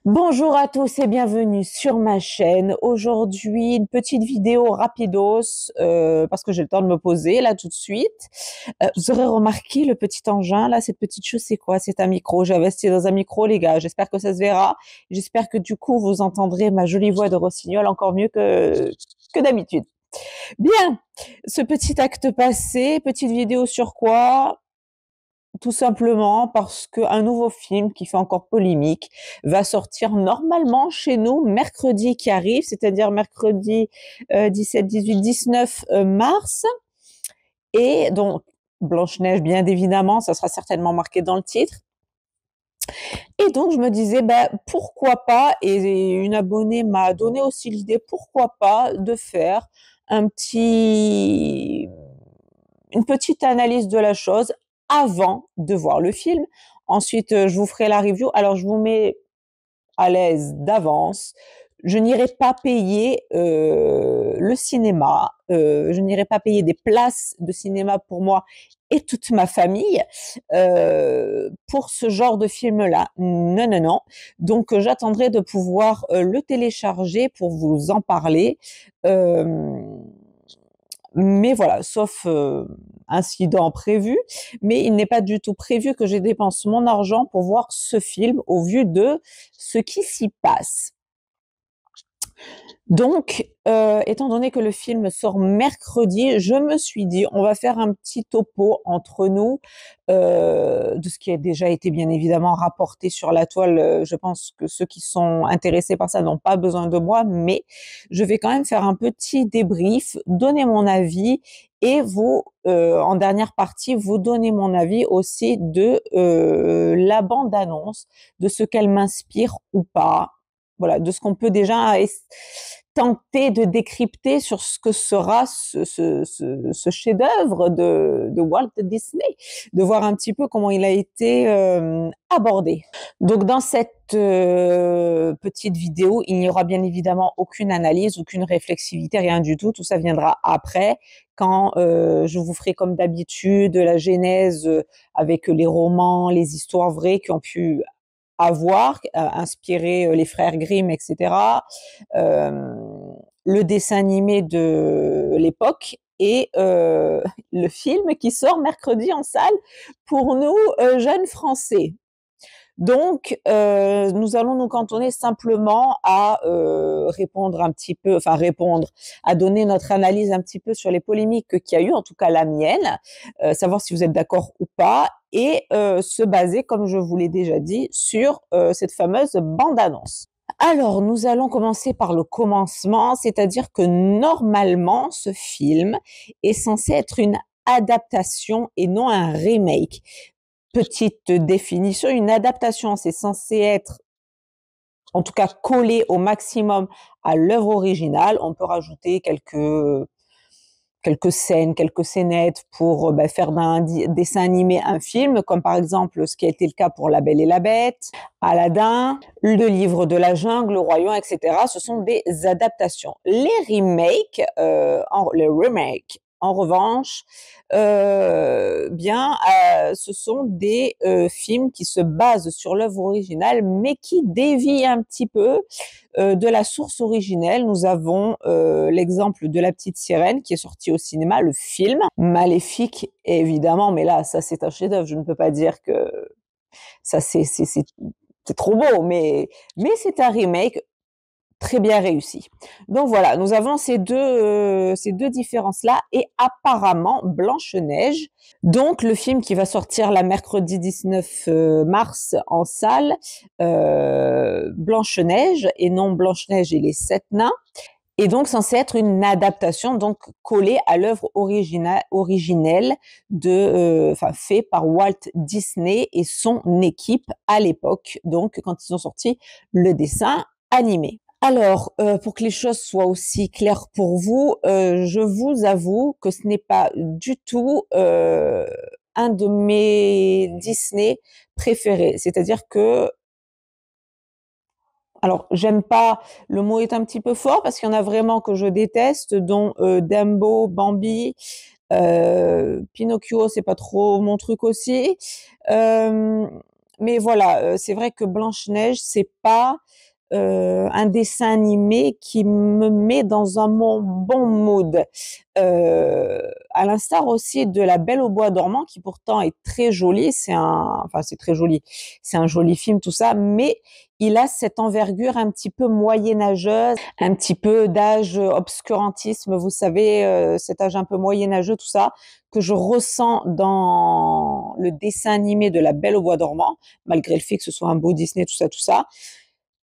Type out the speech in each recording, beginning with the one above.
Bonjour à tous et bienvenue sur ma chaîne. Aujourd'hui, une petite vidéo rapidos parce que j'ai le temps de me poser là tout de suite. Vous aurez remarqué le petit engin là, cette petite chose, c'est quoi? C'est un micro. J'ai investi dans un micro, les gars. J'espère que ça se verra. J'espère que du coup, vous entendrez ma jolie voix de rossignol encore mieux que d'habitude. Bien, ce petit acte passé, petite vidéo sur quoi? Tout simplement parce qu'un nouveau film qui fait encore polémique va sortir normalement chez nous mercredi qui arrive, c'est-à-dire mercredi 17, 18, 19 mars. Et donc, Blanche-Neige, bien évidemment, ça sera certainement marqué dans le titre. Et donc, je me disais, ben, pourquoi pas, et une abonnée m'a donné aussi l'idée, pourquoi pas de faire un petit, une petite analyse de la chose avant de voir le film. Ensuite, je vous ferai la review. Alors, je vous mets à l'aise d'avance. Je n'irai pas payer le cinéma. Je n'irai pas payer des places de cinéma pour moi et toute ma famille pour ce genre de film-là. Non, non, non. Donc, j'attendrai de pouvoir le télécharger pour vous en parler. Euh, mais voilà, sauf incident prévu, mais il n'est pas du tout prévu que je dépense mon argent pour voir ce film au vu de ce qui s'y passe. Donc, étant donné que le film sort mercredi, je me suis dit, on va faire un petit topo entre nous de ce qui a déjà été bien évidemment rapporté sur la toile. Je pense que ceux qui sont intéressés par ça n'ont pas besoin de moi, mais je vais quand même faire un petit débrief, donner mon avis et vous, en dernière partie, vous donner mon avis aussi de la bande-annonce, de ce qu'elle m'inspire ou pas. Voilà, de ce qu'on peut déjà tenter de décrypter sur ce que sera ce chef-d'œuvre de Walt Disney, de voir un petit peu comment il a été abordé. Donc dans cette petite vidéo, il n'y aura bien évidemment aucune analyse, aucune réflexivité, rien du tout. Tout ça viendra après, quand je vous ferai comme d'habitude la genèse avec les romans, les histoires vraies qui ont pu avoir, inspiré les frères Grimm, etc. Euh, le dessin animé de l'époque et le film qui sort mercredi en salle pour nous, jeunes Français. Donc, nous allons nous cantonner simplement à répondre un petit peu, enfin répondre, à donner notre analyse un petit peu sur les polémiques qu'il y a eu, en tout cas la mienne, savoir si vous êtes d'accord ou pas, et se baser, comme je vous l'ai déjà dit, sur cette fameuse bande-annonce. Alors, nous allons commencer par le commencement, c'est-à-dire que normalement, ce film est censé être une adaptation et non un remake. Petite définition, une adaptation, c'est censé être, en tout cas, collé au maximum à l'œuvre originale. On peut rajouter quelques scènes, quelques scénettes pour faire d'un dessin animé un film, comme par exemple ce qui a été le cas pour La Belle et la Bête, Aladdin, Le Livre de la Jungle, Le Royaume, etc. Ce sont des adaptations. Les remakes, en revanche, ce sont des films qui se basent sur l'œuvre originale, mais qui dévient un petit peu de la source originelle. Nous avons l'exemple de La Petite Sirène qui est sorti au cinéma, le film Maléfique évidemment, mais là ça c'est un chef-d'œuvre. Je ne peux pas dire que ça c'est trop beau, mais c'est un remake très bien réussi. Donc voilà, nous avons ces deux différences-là et apparemment Blanche-Neige, donc le film qui va sortir la mercredi 19 mars en salle, Blanche-Neige et non Blanche-Neige et les sept nains, est donc censé être une adaptation donc collée à l'œuvre originelle fait par Walt Disney et son équipe à l'époque, donc quand ils ont sorti le dessin animé. Alors, pour que les choses soient aussi claires pour vous, je vous avoue que ce n'est pas du tout un de mes Disney préférés. C'est-à-dire que, alors, j'aime pas, le mot est un petit peu fort parce qu'il y en a vraiment que je déteste, dont Dumbo, Bambi, Pinocchio, c'est pas trop mon truc aussi. mais voilà, c'est vrai que Blanche-Neige, c'est pas un dessin animé qui me met dans un bon mood. À l'instar aussi de La Belle au bois dormant, qui pourtant est très joli. C'est très joli. C'est un joli film, tout ça, mais il a cette envergure un petit peu moyenâgeuse, un petit peu d'âge obscurantisme, vous savez, cet âge un peu moyenâgeux, tout ça, que je ressens dans le dessin animé de La Belle au bois dormant, malgré le fait que ce soit un beau Disney, tout ça, tout ça.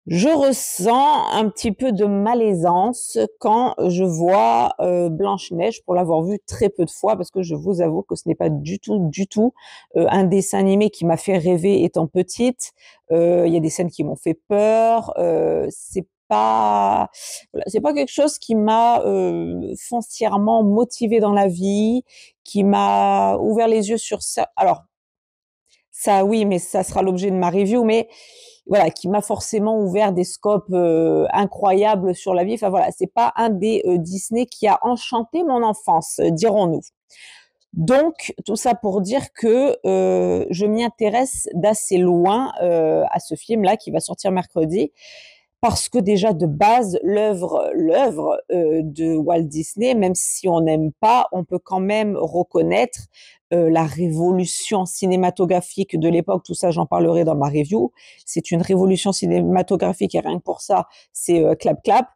Je ressens un petit peu de malaisance quand je vois Blanche-Neige, pour l'avoir vu très peu de fois, parce que je vous avoue que ce n'est pas du tout un dessin animé qui m'a fait rêver étant petite. Il y a des scènes qui m'ont fait peur. C'est pas quelque chose qui m'a foncièrement motivée dans la vie, qui m'a ouvert les yeux sur ça. Alors ça, oui, mais ça sera l'objet de ma review, mais voilà, qui m'a forcément ouvert des scopes incroyables sur la vie. Enfin voilà, c'est pas un des Disney qui a enchanté mon enfance, dirons-nous. Donc tout ça pour dire que je m'y intéresse d'assez loin à ce film-là qui va sortir mercredi, parce que déjà de base l'œuvre de Walt Disney, même si on n'aime pas, on peut quand même reconnaître la révolution cinématographique de l'époque. Tout ça, j'en parlerai dans ma review. C'est une révolution cinématographique et rien que pour ça, c'est clap clap.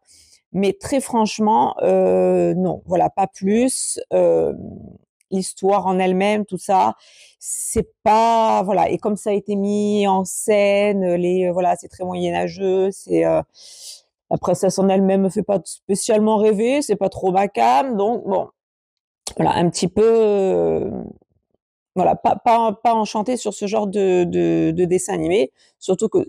Mais très franchement, non, voilà, pas plus. L'histoire en elle-même, tout ça, c'est pas voilà. Et comme ça a été mis en scène, voilà, c'est très moyenâgeux. La princesse en elle-même me fait pas spécialement rêver. C'est pas trop ma came, donc bon, voilà, un petit peu, voilà, pas enchantée sur ce genre de dessin animé. Surtout que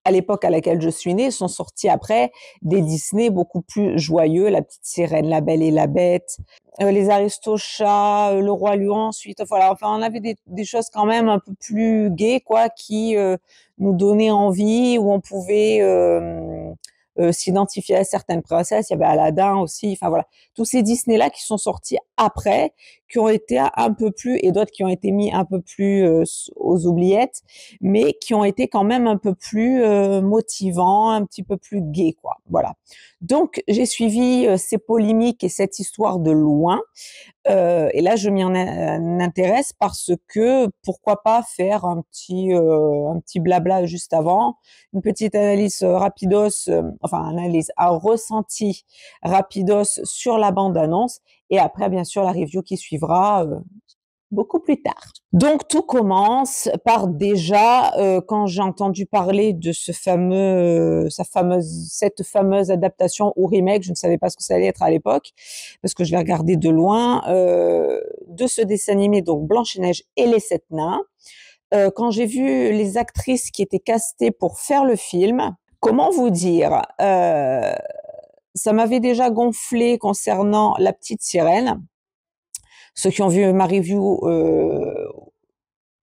à l'époque à laquelle je suis née, sont sortis après des Disney beaucoup plus joyeux, La Petite Sirène, La Belle et la Bête, les Aristochats, Le Roi Lion ensuite. Voilà, enfin on avait des choses quand même un peu plus gaies, quoi, qui nous donnaient envie, où on pouvait s'identifier à certaines princesses. Il y avait Aladdin aussi. Enfin voilà, tous ces Disney-là qui sont sortis après, qui ont été un peu plus, et d'autres qui ont été mis un peu plus aux oubliettes, mais qui ont été quand même un peu plus motivants, un petit peu plus gais, quoi. Voilà. Donc j'ai suivi ces polémiques et cette histoire de loin. Et là, je m'y en intéresse parce que pourquoi pas faire un petit blabla juste avant, une petite analyse rapidos, enfin analyse à ressenti rapidos sur la bande-annonce, et après, bien sûr, la review qui suivra beaucoup plus tard. Donc tout commence par déjà quand j'ai entendu parler de cette fameuse adaptation ou remake, je ne savais pas ce que ça allait être à l'époque parce que je l'ai regardé de loin, de ce dessin animé, donc Blanche-Neige et les Sept Nains. Quand j'ai vu les actrices qui étaient castées pour faire le film, comment vous dire, ça m'avait déjà gonflé concernant La Petite Sirène. Ceux qui ont vu ma review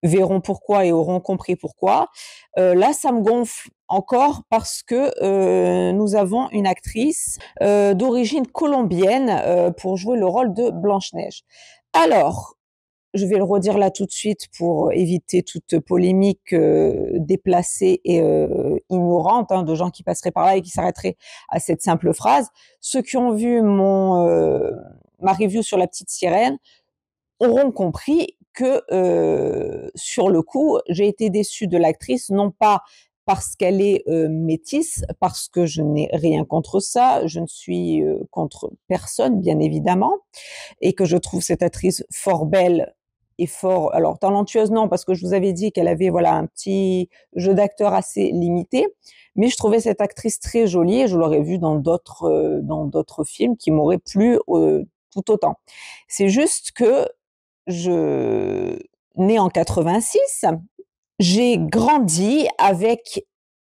verront pourquoi et auront compris pourquoi. Là, ça me gonfle encore parce que nous avons une actrice d'origine colombienne pour jouer le rôle de Blanche-Neige. Alors, je vais le redire là tout de suite pour éviter toute polémique déplacée et ignorante, hein, de gens qui passeraient par là et qui s'arrêteraient à cette simple phrase. Ceux qui ont vu ma review sur La Petite Sirène auront compris que sur le coup, j'ai été déçue de l'actrice, non pas parce qu'elle est métisse, parce que je n'ai rien contre ça, je ne suis contre personne, bien évidemment, et que je trouve cette actrice fort belle et fort, alors talentueuse non, parce que je vous avais dit qu'elle avait voilà un petit jeu d'acteur assez limité, mais je trouvais cette actrice très jolie et je l'aurais vue dans d'autres films qui m'auraient plu tout autant. C'est juste que je née en 86, j'ai grandi avec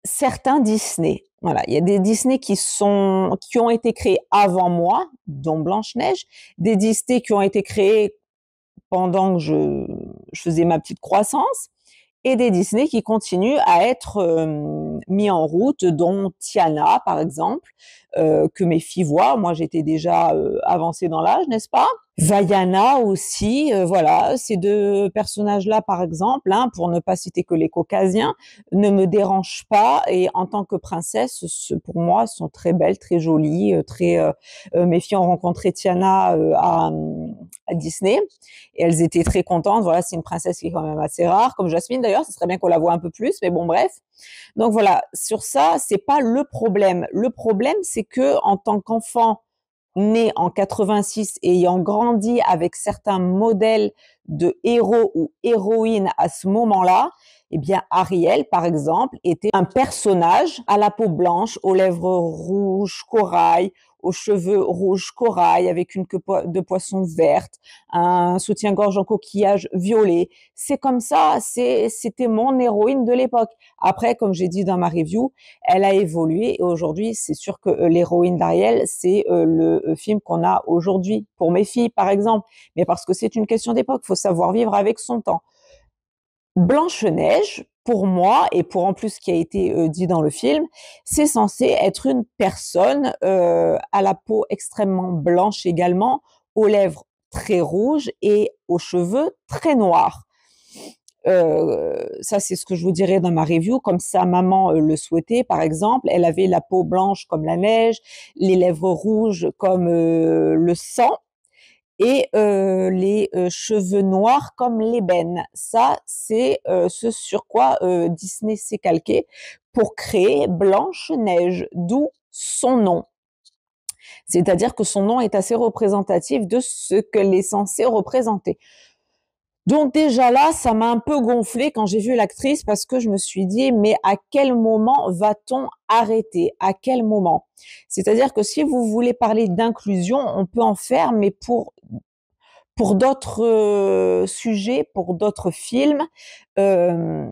certains Disney. Voilà, il y a des Disney qui ont été créés avant moi, dont Blanche-Neige, des Disney qui ont été créés pendant que je faisais ma petite croissance, et des Disney qui continuent à être mis en route, dont Tiana, par exemple, que mes filles voient. Moi, j'étais déjà avancée dans l'âge, n'est-ce pas? Vaiana aussi, voilà, ces deux personnages-là, par exemple, hein, pour ne pas citer que les Caucasiens, ne me dérangent pas et en tant que princesse, pour moi, sont très belles, très jolies, mes filles ont rencontré Tiana à Disney et elles étaient très contentes. Voilà, c'est une princesse qui est quand même assez rare, comme Jasmine d'ailleurs. Ce serait bien qu'on la voit un peu plus, mais bon, bref. Donc voilà, sur ça, c'est pas le problème. Le problème, c'est que en tant qu'enfant né en 86 et ayant grandi avec certains modèles de héros ou héroïnes à ce moment-là, eh bien Ariel, par exemple, était un personnage à la peau blanche, aux lèvres rouges corail, aux cheveux rouges corail, avec une queue de poisson verte, un soutien-gorge en coquillage violet. C'est comme ça, c'était mon héroïne de l'époque. Après, comme j'ai dit dans ma review, elle a évolué et aujourd'hui, c'est sûr que l'héroïne d'Ariel, c'est le film qu'on a aujourd'hui pour mes filles, par exemple. Mais parce que c'est une question d'époque, il faut savoir vivre avec son temps. Blanche-Neige, pour moi, et pour en plus ce qui a été dit dans le film, c'est censé être une personne à la peau extrêmement blanche également, aux lèvres très rouges et aux cheveux très noirs. Ça, c'est ce que je vous dirais dans ma review, comme sa maman le souhaitait, par exemple. Elle avait la peau blanche comme la neige, les lèvres rouges comme le sang et les cheveux noirs comme l'ébène. Ça, c'est ce sur quoi Disney s'est calqué pour créer Blanche-Neige, d'où son nom. C'est-à-dire que son nom est assez représentatif de ce qu'elle est censée représenter. Donc déjà là, ça m'a un peu gonflé quand j'ai vu l'actrice parce que je me suis dit, mais à quel moment va-t-on arrêter? À quel moment? C'est-à-dire que si vous voulez parler d'inclusion, on peut en faire, mais pour d'autres sujets, pour d'autres films, euh,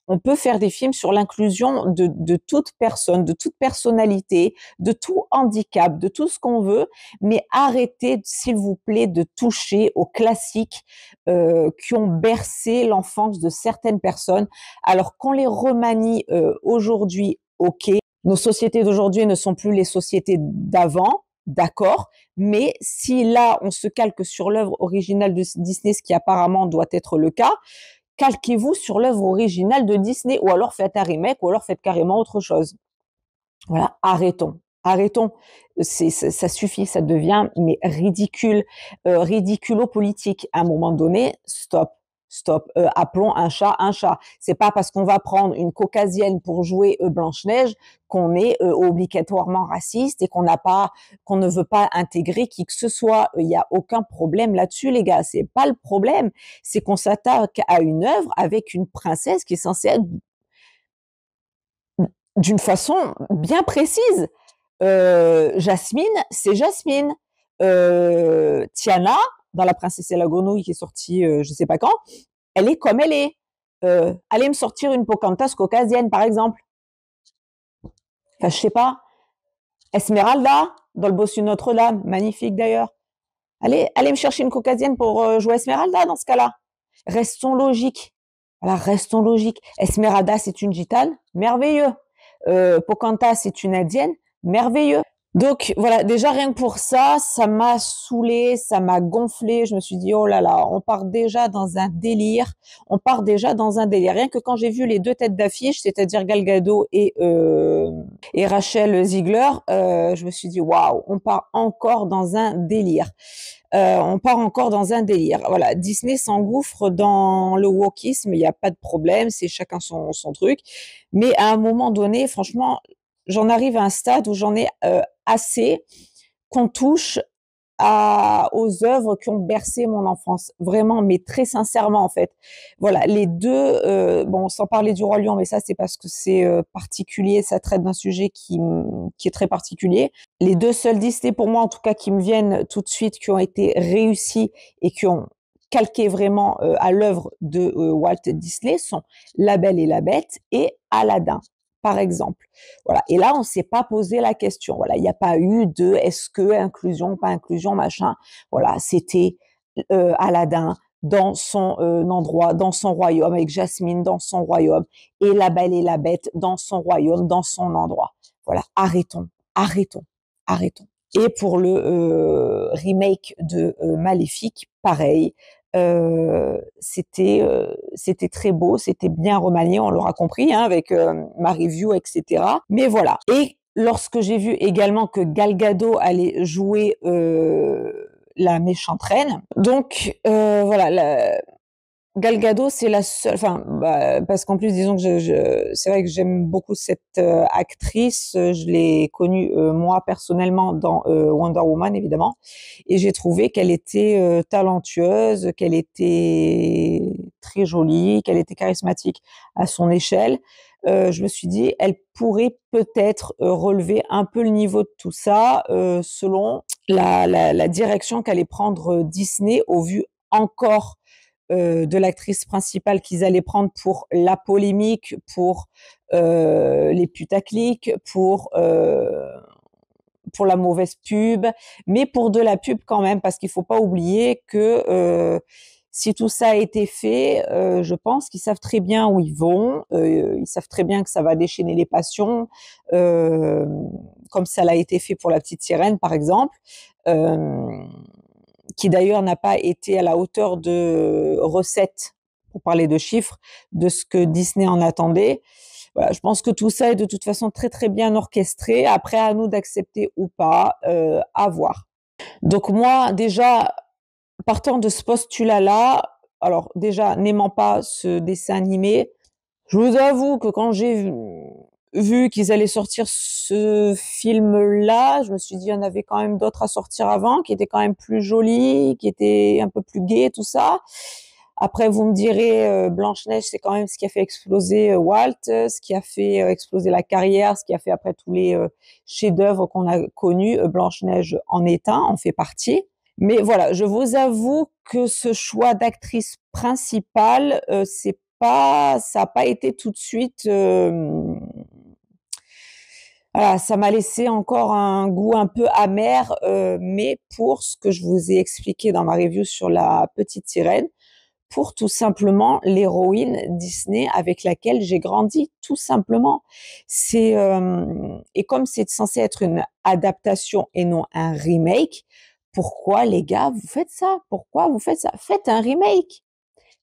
on peut faire des films sur l'inclusion de toute personne, de toute personnalité, de tout handicap, de tout ce qu'on veut, mais arrêtez, s'il vous plaît, de toucher aux classiques qui ont bercé l'enfance de certaines personnes, alors qu'on les remanie aujourd'hui, ok. Nos sociétés d'aujourd'hui ne sont plus les sociétés d'avant, d'accord, mais si là, on se calque sur l'œuvre originale de Disney, ce qui apparemment doit être le cas, calquez-vous sur l'œuvre originale de Disney, ou alors faites un remake, ou alors faites carrément autre chose. Voilà, arrêtons. Arrêtons, ça suffit, ça devient mais ridicule, ridiculo-politique. À un moment donné, stop, stop. Appelons un chat un chat. C'est pas parce qu'on va prendre une caucasienne pour jouer Blanche-Neige qu'on est obligatoirement raciste et qu'on ne veut pas intégrer qui que ce soit. Il y a aucun problème là-dessus, les gars. C'est pas le problème. C'est qu'on s'attaque à une œuvre avec une princesse qui est censée être d'une façon bien précise. Jasmine, c'est Jasmine. Tiana, dans La Princesse et la Grenouille qui est sortie je sais pas quand, elle est comme elle est. Allez me sortir une Pocahontas caucasienne, par exemple. Enfin, je sais pas. Esmeralda, dans le bossu Notre-Dame, magnifique d'ailleurs. Allez me chercher une caucasienne pour jouer Esmeralda dans ce cas-là. Restons logiques. Voilà, restons logiques. Esmeralda, c'est une gitane, merveilleux. Pocahontas, c'est une indienne, merveilleux. Donc voilà, déjà rien que pour ça, ça m'a saoulée, ça m'a gonflé. Je me suis dit, oh là là, on part déjà dans un délire. On part déjà dans un délire. Rien que quand j'ai vu les deux têtes d'affiche, c'est-à-dire Gal Gadot et Rachel Ziegler, je me suis dit, waouh, on part encore dans un délire. On part encore dans un délire. Voilà, Disney s'engouffre dans le wokisme, il n'y a pas de problème, c'est chacun son truc. Mais à un moment donné, franchement, j'en arrive à un stade où j'en ai assez qu'on touche aux œuvres qui ont bercé mon enfance. Vraiment, mais très sincèrement, en fait. Voilà, les deux, bon, sans parler du Roi Lion, mais ça, c'est parce que c'est particulier, ça traite d'un sujet qui est très particulier. Les deux seuls Disney, pour moi, en tout cas, qui me viennent tout de suite, qui ont été réussis et qui ont calqué vraiment à l'œuvre de Walt Disney sont La Belle et la Bête et Aladdin, par exemple. Voilà. Et là, on s'est pas posé la question. Voilà. Il n'y a pas eu de est-ce que inclusion, pas inclusion, machin. Voilà. C'était Aladdin, dans son endroit, dans son royaume, avec Jasmine dans son royaume, et La Belle et la Bête dans son royaume, dans son endroit. Voilà, arrêtons, arrêtons, arrêtons. Et pour le remake de Maléfique, pareil, c'était très beau, c'était bien remanié, on l'aura compris, hein, avec ma review, etc. Mais voilà. Et lorsque j'ai vu également que Gal Gadot allait jouer la méchante reine, donc voilà, Gal Gadot, c'est la seule, enfin, parce qu'en plus, disons que c'est vrai que j'aime beaucoup cette actrice. Je l'ai connue moi personnellement dans Wonder Woman, évidemment, et j'ai trouvé qu'elle était talentueuse, qu'elle était très jolie, qu'elle était charismatique à son échelle. Je me suis dit, elle pourrait peut-être relever un peu le niveau de tout ça selon la direction qu'allait prendre Disney au vu encore de l'actrice principale qu'ils allaient prendre pour la polémique, pour les putaclics, pour la mauvaise pub, mais pour de la pub quand même, parce qu'il faut pas oublier que si tout ça a été fait, je pense qu'ils savent très bien où ils vont, ils savent très bien que ça va déchaîner les passions, comme ça l'a été fait pour La Petite Sirène, par exemple. Qui d'ailleurs n'a pas été à la hauteur de recettes, pour parler de chiffres, de ce que Disney en attendait. Voilà, je pense que tout ça est de toute façon très très bien orchestré. Après, à nous d'accepter ou pas, à voir. Donc moi, déjà, partant de ce postulat-là, alors déjà, n'aimant pas ce dessin animé, je vous avoue que quand j'ai vu qu'ils allaient sortir ce film-là, je me suis dit, il y en avait quand même d'autres à sortir avant, qui étaient quand même plus jolis, qui étaient un peu plus gais, tout ça. Après, vous me direz, Blanche-Neige, c'est quand même ce qui a fait exploser Walt, ce qui a fait exploser la carrière, ce qui a fait après tous les chefs-d'œuvre qu'on a connus. Blanche-Neige en est un, en fait partie. Mais voilà, je vous avoue que ce choix d'actrice principale, ça n'a pas été tout de suite. Voilà, ça m'a laissé encore un goût un peu amer, mais pour ce que je vous ai expliqué dans ma review sur La Petite Sirène, pour tout simplement l'héroïne Disney avec laquelle j'ai grandi, tout simplement. Et comme c'est censé être une adaptation et non un remake, pourquoi les gars vous faites ça? Pourquoi vous faites ça? Faites un remake.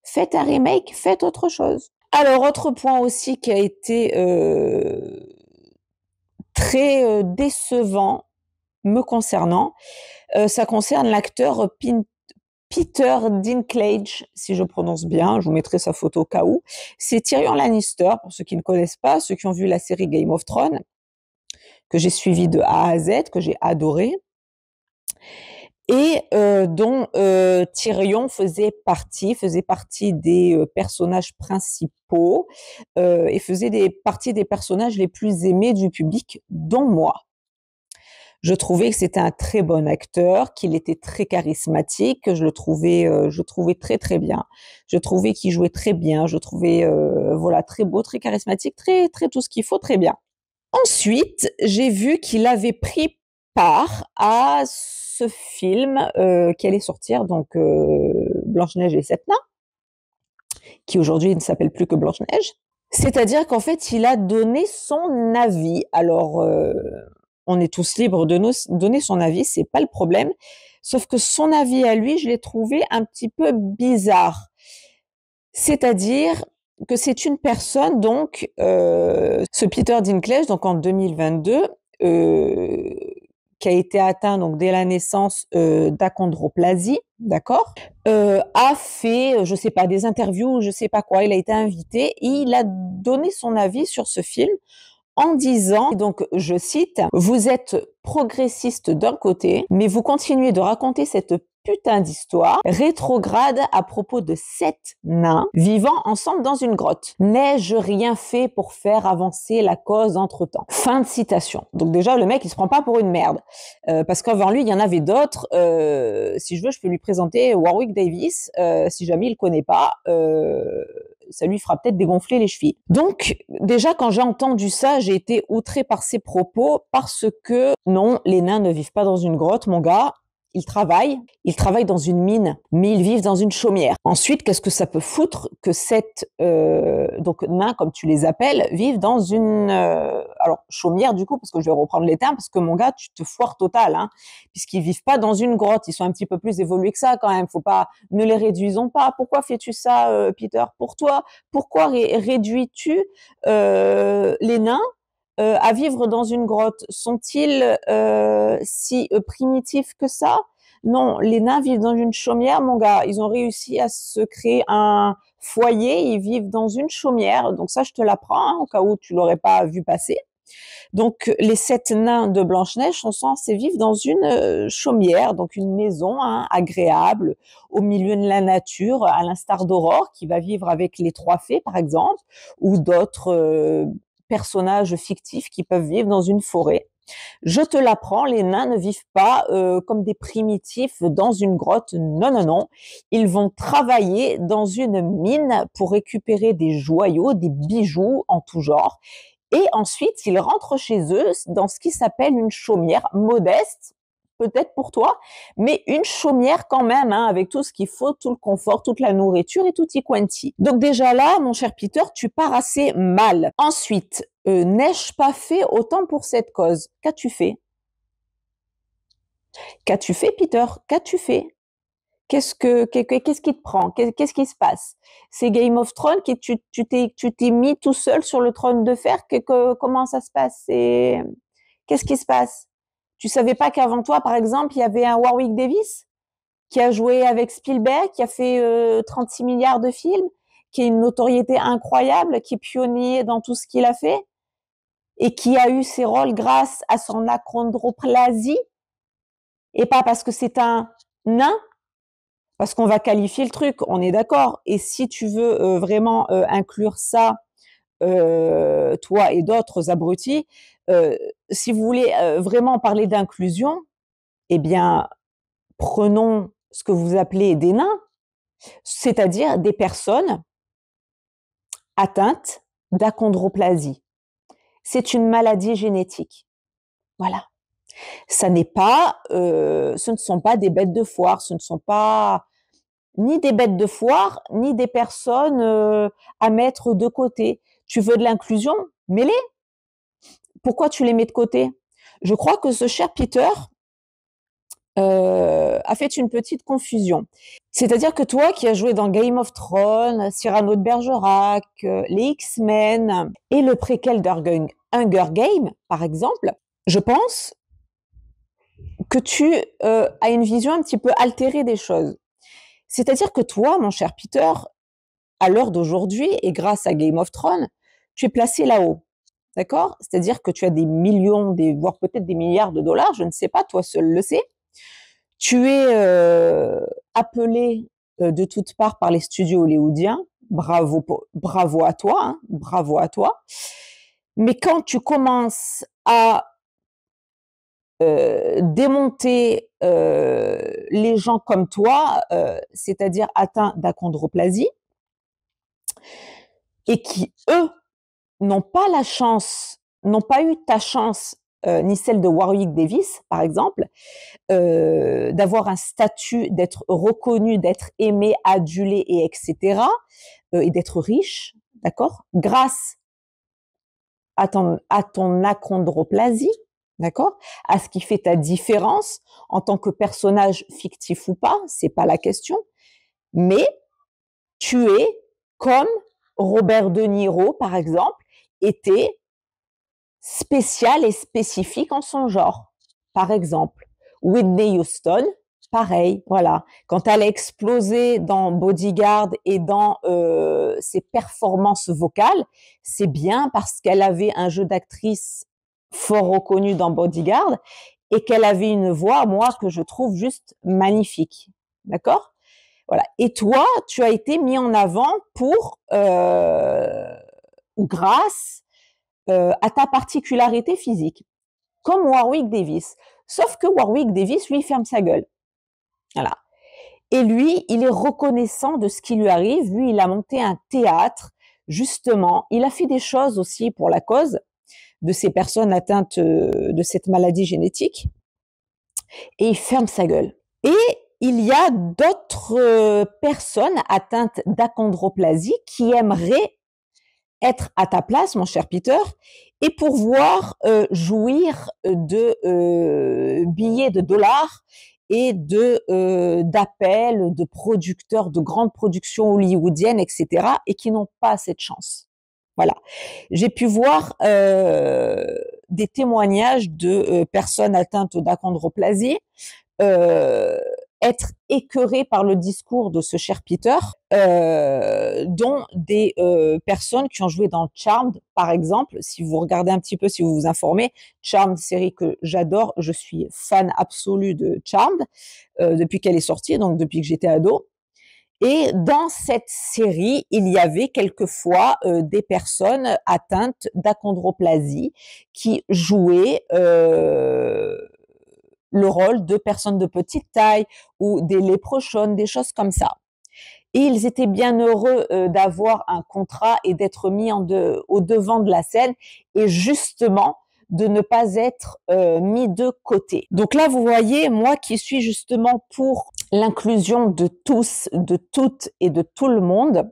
Faites un remake, faites autre chose. Alors, autre point aussi qui a été très décevant me concernant, ça concerne l'acteur Peter Dinklage, si je prononce bien, je vous mettrai sa photo au cas où. C'est Tyrion Lannister, pour ceux qui ne connaissent pas, ceux qui ont vu la série Game of Thrones, que j'ai suivie de A à Z, que j'ai adoré, et dont Tyrion faisait partie des personnages principaux, et faisait partie des personnages les plus aimés du public, dont moi. Je trouvais que c'était un très bon acteur, qu'il était très charismatique, que je le trouvais très très bien. Je trouvais qu'il jouait très bien, je trouvais voilà, très beau, très charismatique, très très tout ce qu'il faut, très bien. Ensuite, j'ai vu qu'il avait pris part à ce film qui allait sortir, donc Blanche-Neige et les Sept Nains, qui aujourd'hui ne s'appelle plus que Blanche-Neige. C'est-à-dire qu'en fait, il a donné son avis. Alors, on est tous libres de donner son avis, c'est pas le problème. Sauf que son avis à lui, je l'ai trouvé un petit peu bizarre. C'est-à-dire que c'est une personne, donc, ce Peter Dinklage, donc en 2022, qui a été atteint donc dès la naissance d'achondroplasie, d'accord, a fait, je sais pas, des interviews, je sais pas quoi, il a été invité et il a donné son avis sur ce film en disant, donc je cite, « Vous êtes progressiste d'un côté, mais vous continuez de raconter cette putain d'histoire rétrograde à propos de 7 nains vivant ensemble dans une grotte. N'ai-je rien fait pour faire avancer la cause entre-temps » Fin de citation. Donc déjà, le mec, il se prend pas pour une merde. Parce qu'avant lui, il y en avait d'autres. Si je veux, je peux lui présenter Warwick Davis, si jamais il connaît pas. Ça lui fera peut-être dégonfler les chevilles. Donc, déjà, quand j'ai entendu ça, j'ai été outrée par ses propos parce que non, les nains ne vivent pas dans une grotte, mon gars. ils travaillent dans une mine, mais ils vivent dans une chaumière. Ensuite, qu'est-ce que ça peut foutre que donc nains, comme tu les appelles, vivent dans une alors chaumière du coup, parce que je vais reprendre les termes, parce que mon gars, tu te foires total, hein, puisqu'ils vivent pas dans une grotte, ils sont un petit peu plus évolués que ça quand même. Faut pas, ne les réduisons pas. Pourquoi fais-tu ça, Peter? Pour toi, pourquoi réduis-tu les nains à vivre dans une grotte? Sont-ils si primitifs que ça? Non, les nains vivent dans une chaumière, mon gars. Ils ont réussi à se créer un foyer, ils vivent dans une chaumière. Donc ça, je te l'apprends, hein, au cas où tu l'aurais pas vu passer. Donc les 7 nains de Blanche-Neige sont censés vivre dans une chaumière, donc une maison, hein, agréable, au milieu de la nature, à l'instar d'Aurore, qui va vivre avec les 3 fées, par exemple, ou d'autres personnages fictifs qui peuvent vivre dans une forêt. Je te l'apprends, les nains ne vivent pas comme des primitifs dans une grotte. Non, non, non. Ils vont travailler dans une mine pour récupérer des joyaux, des bijoux en tout genre. Et ensuite, ils rentrent chez eux dans ce qui s'appelle une chaumière modeste, peut-être pour toi, mais une chaumière quand même, hein, avec tout ce qu'il faut, tout le confort, toute la nourriture et tutti quanti. Donc déjà là, mon cher Peter, tu pars assez mal. Ensuite, n'ai-je pas fait autant pour cette cause? Qu'as-tu fait? Qu'as-tu fait, Peter? Qu'as-tu fait? Qu'est-ce qui te prend? Qu'est-ce qui se passe? C'est Game of Thrones que tu t'es mis tout seul sur le trône de fer? Comment ça se passe? Qu'est-ce qui se passe? Tu savais pas qu'avant toi, par exemple, il y avait un Warwick Davis qui a joué avec Spielberg, qui a fait 36 milliards de films, qui a une notoriété incroyable, qui est pionnier dans tout ce qu'il a fait et qui a eu ses rôles grâce à son achondroplasie et pas parce que c'est un nain? Parce qu'on va qualifier le truc, on est d'accord. Et si tu veux vraiment inclure ça, toi et d'autres abrutis, si vous voulez vraiment parler d'inclusion, eh bien, prenons ce que vous appelez des nains, c'est-à-dire des personnes atteintes d'achondroplasie. C'est une maladie génétique. Voilà. Ça n'est pas, ce ne sont pas des bêtes de foire, ce ne sont pas ni des bêtes de foire, ni des personnes à mettre de côté. Tu veux de l'inclusion? Mets-les. Pourquoi tu les mets de côté? Je crois que ce cher Peter a fait une petite confusion. C'est-à-dire que toi qui as joué dans Game of Thrones, Cyrano de Bergerac, les X-Men et le préquel d'Hunger Games, par exemple, je pense que tu as une vision un petit peu altérée des choses. C'est-à-dire que toi, mon cher Peter, à l'heure d'aujourd'hui, et grâce à Game of Thrones, tu es placé là-haut. D'accord? C'est-à-dire que tu as des millions, voire peut-être des milliards de dollars, je ne sais pas, toi seul le sais. Tu es appelé de toutes parts par les studios hollywoodiens. Bravo à toi, hein, bravo à toi. Mais quand tu commences à démonter les gens comme toi, c'est-à-dire atteints d'achondroplasie, et qui, eux, n'ont pas la chance, n'ont pas eu ta chance, ni celle de Warwick Davis, par exemple, d'avoir un statut, d'être reconnu, d'être aimé, adulé, et etc., et d'être riche, d'accord, grâce à ton achondroplasie, d'accord, à ce qui fait ta différence en tant que personnage fictif ou pas, c'est pas la question, mais tu es comme Robert De Niro, par exemple, était spécial et spécifique en son genre. Par exemple, Whitney Houston, pareil, voilà. Quand elle a explosé dans Bodyguard et dans ses performances vocales, c'est bien parce qu'elle avait un jeu d'actrice fort reconnu dans Bodyguard et qu'elle avait une voix, moi, que je trouve juste magnifique. D'accord? Voilà. Et toi, tu as été mis en avant pour, ou grâce à ta particularité physique, comme Warwick Davis. Sauf que Warwick Davis, lui, ferme sa gueule. Voilà. Et lui, il est reconnaissant de ce qui lui arrive. Lui, il a monté un théâtre, justement. Il a fait des choses aussi pour la cause de ces personnes atteintes de cette maladie génétique. Et il ferme sa gueule. Et il y a d'autres personnes atteintes d'achondroplasie qui aimeraient être à ta place, mon cher Peter, et pouvoir jouir de billets de dollars et d'appels de producteurs de grandes productions hollywoodiennes, etc., et qui n'ont pas cette chance. Voilà. J'ai pu voir des témoignages de personnes atteintes d'achondroplasie euh, être écœuré par le discours de ce cher Peter, dont des personnes qui ont joué dans Charmed, par exemple. Si vous regardez un petit peu, si vous vous informez, Charmed, série que j'adore, je suis fan absolue de Charmed depuis qu'elle est sortie, donc depuis que j'étais ado. Et dans cette série, il y avait quelquefois des personnes atteintes d'achondroplasie qui jouaient le rôle de personnes de petite taille ou des léprochaunes, des choses comme ça. Et ils étaient bien heureux d'avoir un contrat et d'être mis au devant de la scène et justement de ne pas être mis de côté. Donc là, vous voyez, moi qui suis justement pour l'inclusion de tous, de toutes et de tout le monde,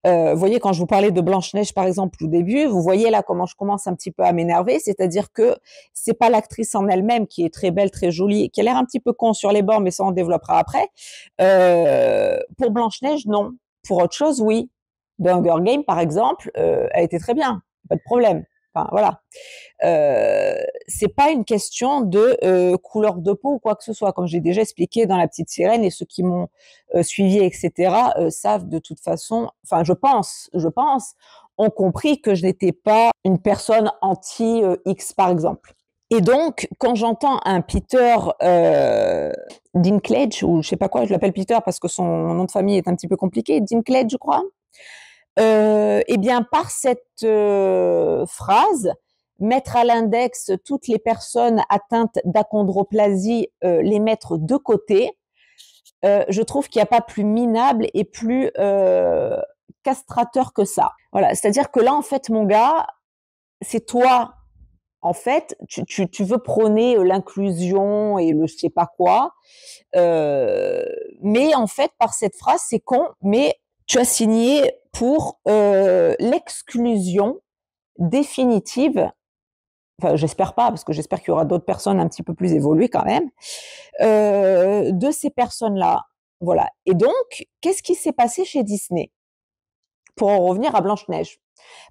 vous voyez, quand je vous parlais de Blanche-Neige, par exemple, au début, vous voyez là comment je commence un petit peu à m'énerver, c'est-à-dire que c'est pas l'actrice en elle-même qui est très belle, très jolie, qui a l'air un petit peu con sur les bords, mais ça on développera après. Pour Blanche-Neige, non. Pour autre chose, oui. The Hunger Game, par exemple, elle était très bien, pas de problème. Enfin, voilà. C'est pas une question de couleur de peau ou quoi que ce soit. Comme j'ai déjà expliqué dans La Petite Sirène, et ceux qui m'ont suivi, etc., savent de toute façon, enfin, je pense, ont compris que je n'étais pas une personne anti-X, par exemple. Et donc, quand j'entends un Peter Dinklage, ou je sais pas quoi, je l'appelle Peter parce que son nom de famille est un petit peu compliqué, Dinklage, je crois, eh bien, par cette phrase, mettre à l'index toutes les personnes atteintes d'achondroplasie, les mettre de côté, je trouve qu'il n'y a pas plus minable et plus castrateur que ça. Voilà, c'est-à-dire que là, en fait, mon gars, c'est toi. En fait, tu veux prôner l'inclusion et le je sais pas quoi, euh, mais en fait, par cette phrase, c'est con, mais tu as signé pour l'exclusion définitive, enfin j'espère pas, parce que j'espère qu'il y aura d'autres personnes un petit peu plus évoluées quand même, de ces personnes-là. Voilà. Et donc, qu'est-ce qui s'est passé chez Disney? Pour en revenir à Blanche-Neige.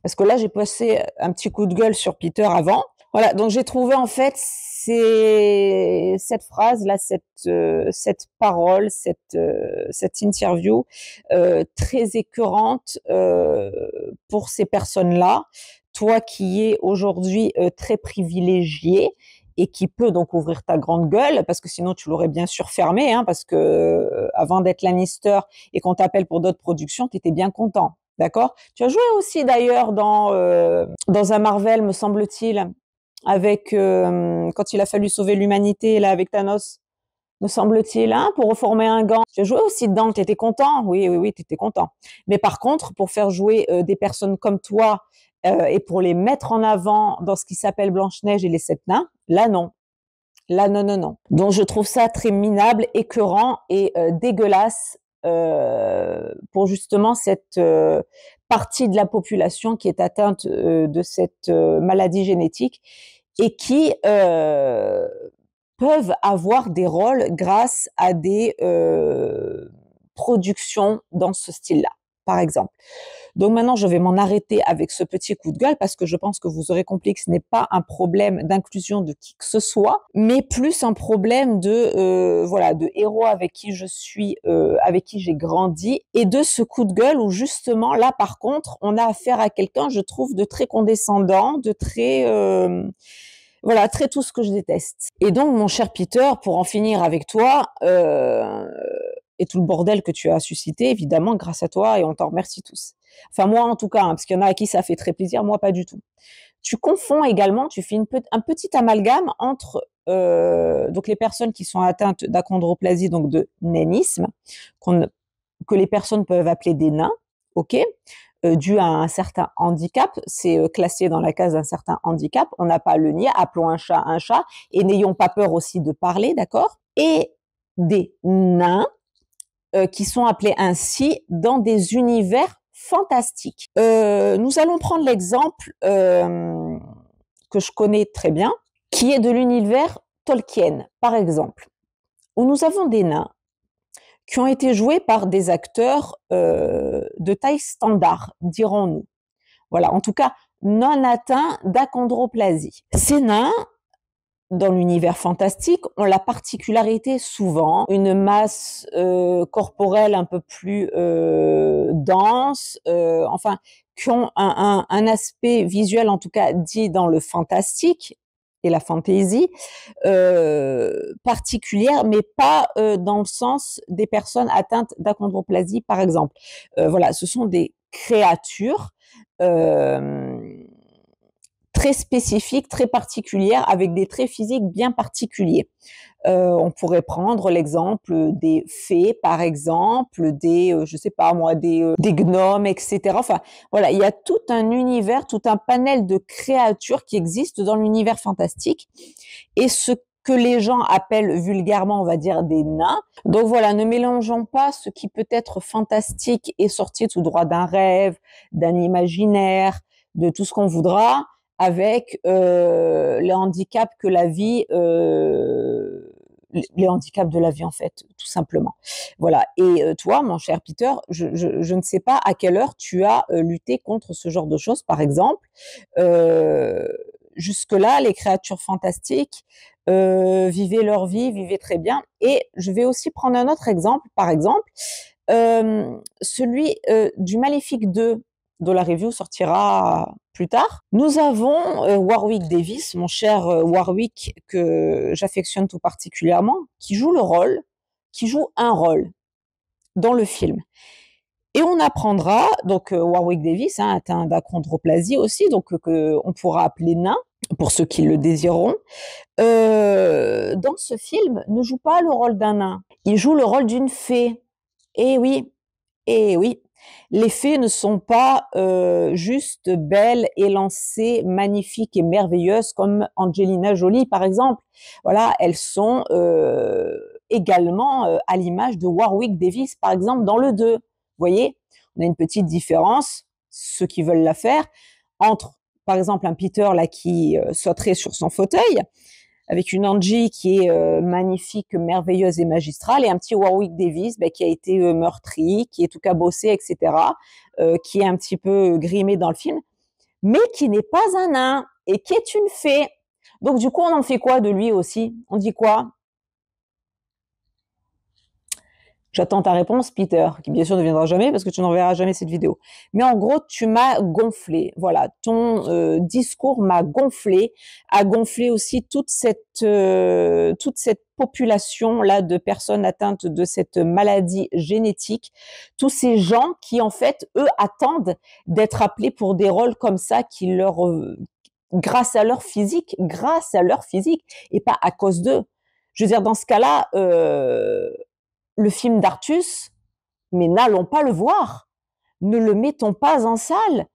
Parce que là, j'ai passé un petit coup de gueule sur Peter avant. Voilà, donc j'ai trouvé en fait cette phrase là, cette parole, cette interview très écœurante pour ces personnes-là. Toi qui es aujourd'hui très privilégié et qui peut donc ouvrir ta grande gueule, parce que sinon tu l'aurais bien sûr fermé, hein, parce que avant d'être Lannister et qu'on t'appelle pour d'autres productions, tu étais bien content. D'accord. Tu as joué aussi d'ailleurs dans un Marvel, me semble-t-il, avec quand il a fallu sauver l'humanité là avec Thanos, me semble-t-il, hein, pour reformer un gant. Tu as joué aussi dedans, tu étais content. Oui, oui, oui, tu étais content. Mais par contre, pour faire jouer des personnes comme toi et pour les mettre en avant dans ce qui s'appelle Blanche-Neige et les Sept Nains, là non. Là, non, non, non. Donc, je trouve ça très minable, écœurant et dégueulasse pour justement cette partie de la population qui est atteinte de cette maladie génétique et qui peuvent avoir des rôles grâce à des productions dans ce style-là, par exemple. Donc maintenant, je vais m'en arrêter avec ce petit coup de gueule parce que je pense que vous aurez compris que ce n'est pas un problème d'inclusion de qui que ce soit, mais plus un problème de voilà, de héros avec qui je suis, avec qui j'ai grandi, et de ce coup de gueule où justement là, par contre, on a affaire à quelqu'un, je trouve, de très condescendant, de très voilà, très tout ce que je déteste. Et donc, mon cher Peter, pour en finir avec toi, et tout le bordel que tu as suscité, évidemment, grâce à toi, et on t'en remercie tous. Enfin, moi, en tout cas, hein, parce qu'il y en a à qui ça fait très plaisir, moi, pas du tout. Tu confonds également, tu fais un petit amalgame entre donc les personnes qui sont atteintes d'achondroplasie, donc de nanisme, que les personnes peuvent appeler des nains, ok, dû à un certain handicap, c'est classé dans la case d'un certain handicap, on n'a pas à le nier, appelons un chat, et n'ayons pas peur aussi de parler, d'accord? Et des nains qui sont appelés ainsi dans des univers fantastiques. Nous allons prendre l'exemple que je connais très bien, qui est de l'univers Tolkien, par exemple, où nous avons des nains qui ont été joués par des acteurs de taille standard, dirons-nous. Voilà, en tout cas, non atteints d'achondroplasie. Ces nains, dans l'univers fantastique, ont la particularité souvent une masse corporelle un peu plus dense, enfin, qui ont un aspect visuel, en tout cas dit dans le fantastique et la fantasy, particulière, mais pas dans le sens des personnes atteintes d'achondroplasie, par exemple. Voilà, ce sont des créatures très spécifiques, très particulières, avec des traits physiques bien particuliers. On pourrait prendre l'exemple des fées, par exemple, je sais pas moi, des gnomes, etc. Enfin, voilà, il y a tout un univers, tout un panel de créatures qui existent dans l'univers fantastique. Et ce que les gens appellent vulgairement, on va dire, des nains. Donc voilà, ne mélangeons pas ce qui peut être fantastique et sorti tout droit d'un rêve, d'un imaginaire, de tout ce qu'on voudra, avec les handicaps que la vie, les handicaps de la vie en fait, tout simplement. Voilà. Et toi, mon cher Peter, je ne sais pas à quelle heure tu as lutté contre ce genre de choses, par exemple. Jusque-là, les créatures fantastiques vivaient leur vie, vivaient très bien. Et je vais aussi prendre un autre exemple, par exemple, celui du Maléfique 2, dont la review sortira plus tard. Nous avons Warwick Davis, mon cher Warwick, que j'affectionne tout particulièrement, qui joue un rôle dans le film. Et on apprendra, donc Warwick Davis, atteint d'achondroplasie aussi, donc on pourra appeler nain, pour ceux qui le désireront, dans ce film, ne joue pas le rôle d'un nain. Il joue le rôle d'une fée. Eh oui, eh oui. Les fées ne sont pas juste belles, élancées, magnifiques et merveilleuses comme Angelina Jolie, par exemple. Voilà, elles sont également à l'image de Warwick Davis, par exemple, dans le 2. Vous voyez, on a une petite différence, ceux qui veulent la faire, entre, par exemple, un Peter là qui sauterait sur son fauteuil, avec une Angie qui est magnifique, merveilleuse et magistrale, et un petit Warwick Davis qui a été meurtri, qui est tout cabossé, etc., qui est un petit peu grimé dans le film, mais qui n'est pas un nain, et qui est une fée. Donc du coup, on en fait quoi de lui aussi? On dit quoi? J'attends ta réponse, Peter, qui bien sûr ne viendra jamais parce que tu n'enverras jamais cette vidéo. Mais en gros, tu m'as gonflé. Voilà, ton discours m'a gonflé, a gonflé aussi toute cette population-là de personnes atteintes de cette maladie génétique. Tous ces gens qui, en fait, eux, attendent d'être appelés pour des rôles comme ça qui leur... grâce à leur physique, et pas à cause d'eux. Je veux dire, dans ce cas-là... le film d'Artus, mais n'allons pas le voir. Ne le mettons pas en salle.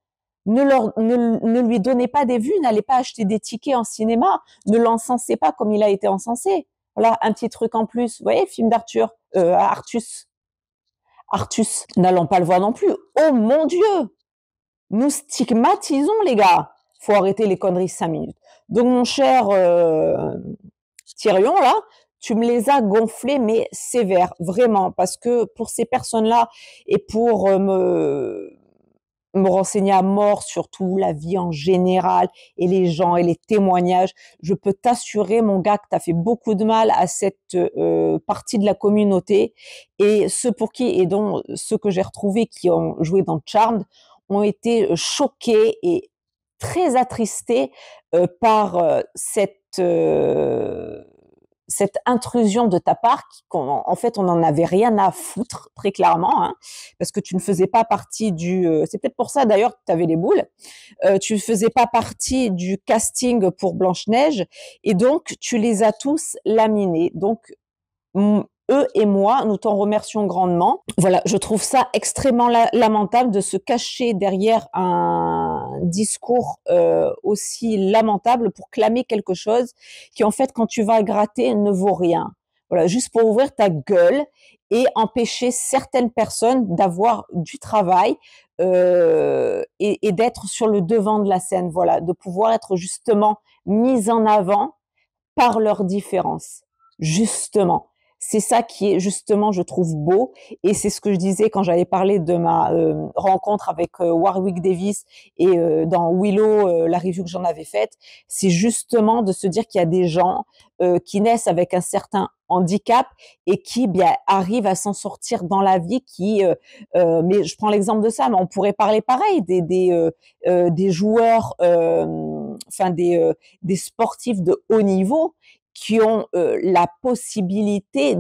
Ne lui donnez pas des vues, n'allez pas acheter des tickets en cinéma. Ne l'encensez pas comme il a été encensé. Voilà, un petit truc en plus. Vous voyez, film Artus. Artus, n'allons pas le voir non plus. Oh mon Dieu! Nous stigmatisons, les gars. Faut arrêter les conneries 5 minutes. Donc, mon cher Thirion, là, tu me les as gonflés, mais sévères, vraiment, parce que pour ces personnes-là et pour me renseigner à mort sur tout, la vie en général et les gens et les témoignages, je peux t'assurer, mon gars, que tu as fait beaucoup de mal à cette partie de la communauté, et ceux pour qui, et dont ceux que j'ai retrouvés qui ont joué dans Charmed, ont été choqués et très attristés par cette intrusion de ta part, en fait, on n'en avait rien à foutre, très clairement, parce que tu ne faisais pas partie c'est peut-être pour ça d'ailleurs que tu avais les boules, tu ne faisais pas partie du casting pour Blanche-Neige, et donc tu les as tous laminés. Donc, eux et moi, nous t'en remercions grandement. Voilà, je trouve ça extrêmement lamentable de se cacher derrière un discours aussi lamentable pour clamer quelque chose qui, en fait, quand tu vas gratter, ne vaut rien. Voilà, juste pour ouvrir ta gueule et empêcher certaines personnes d'avoir du travail et d'être sur le devant de la scène. Voilà, de pouvoir être justement mises en avant par leurs différences. Justement. C'est ça qui est justement, je trouve, beau. Et c'est ce que je disais quand j'avais parlé de ma rencontre avec Warwick Davis et dans Willow, la review que j'en avais faite. C'est justement de se dire qu'il y a des gens qui naissent avec un certain handicap et qui bien arrivent à s'en sortir dans la vie. Mais je prends l'exemple de ça, mais on pourrait parler pareil des joueurs, des sportifs de haut niveau qui ont la possibilité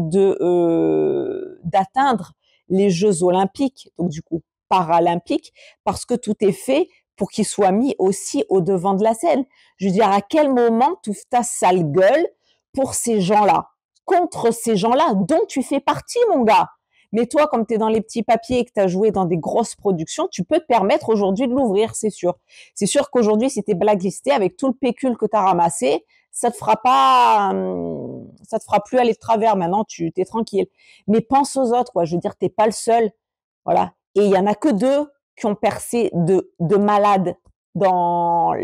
d'atteindre les Jeux olympiques, donc du coup paralympiques, parce que tout est fait pour qu'ils soient mis aussi au devant de la scène. Je veux dire, à quel moment tu ouvres ta sale gueule pour ces gens-là, contre ces gens-là dont tu fais partie, mon gars? Mais toi, comme tu es dans les petits papiers et que tu as joué dans des grosses productions, tu peux te permettre aujourd'hui de l'ouvrir, c'est sûr. C'est sûr qu'aujourd'hui, si tu es blacklisté avec tout le pécule que tu as ramassé, ça te fera plus aller de travers. Maintenant, tu t'es tranquille. Mais pense aux autres, quoi. Je veux dire, t'es pas le seul. Voilà. Et il y en a que 2 qui ont percé de malades dans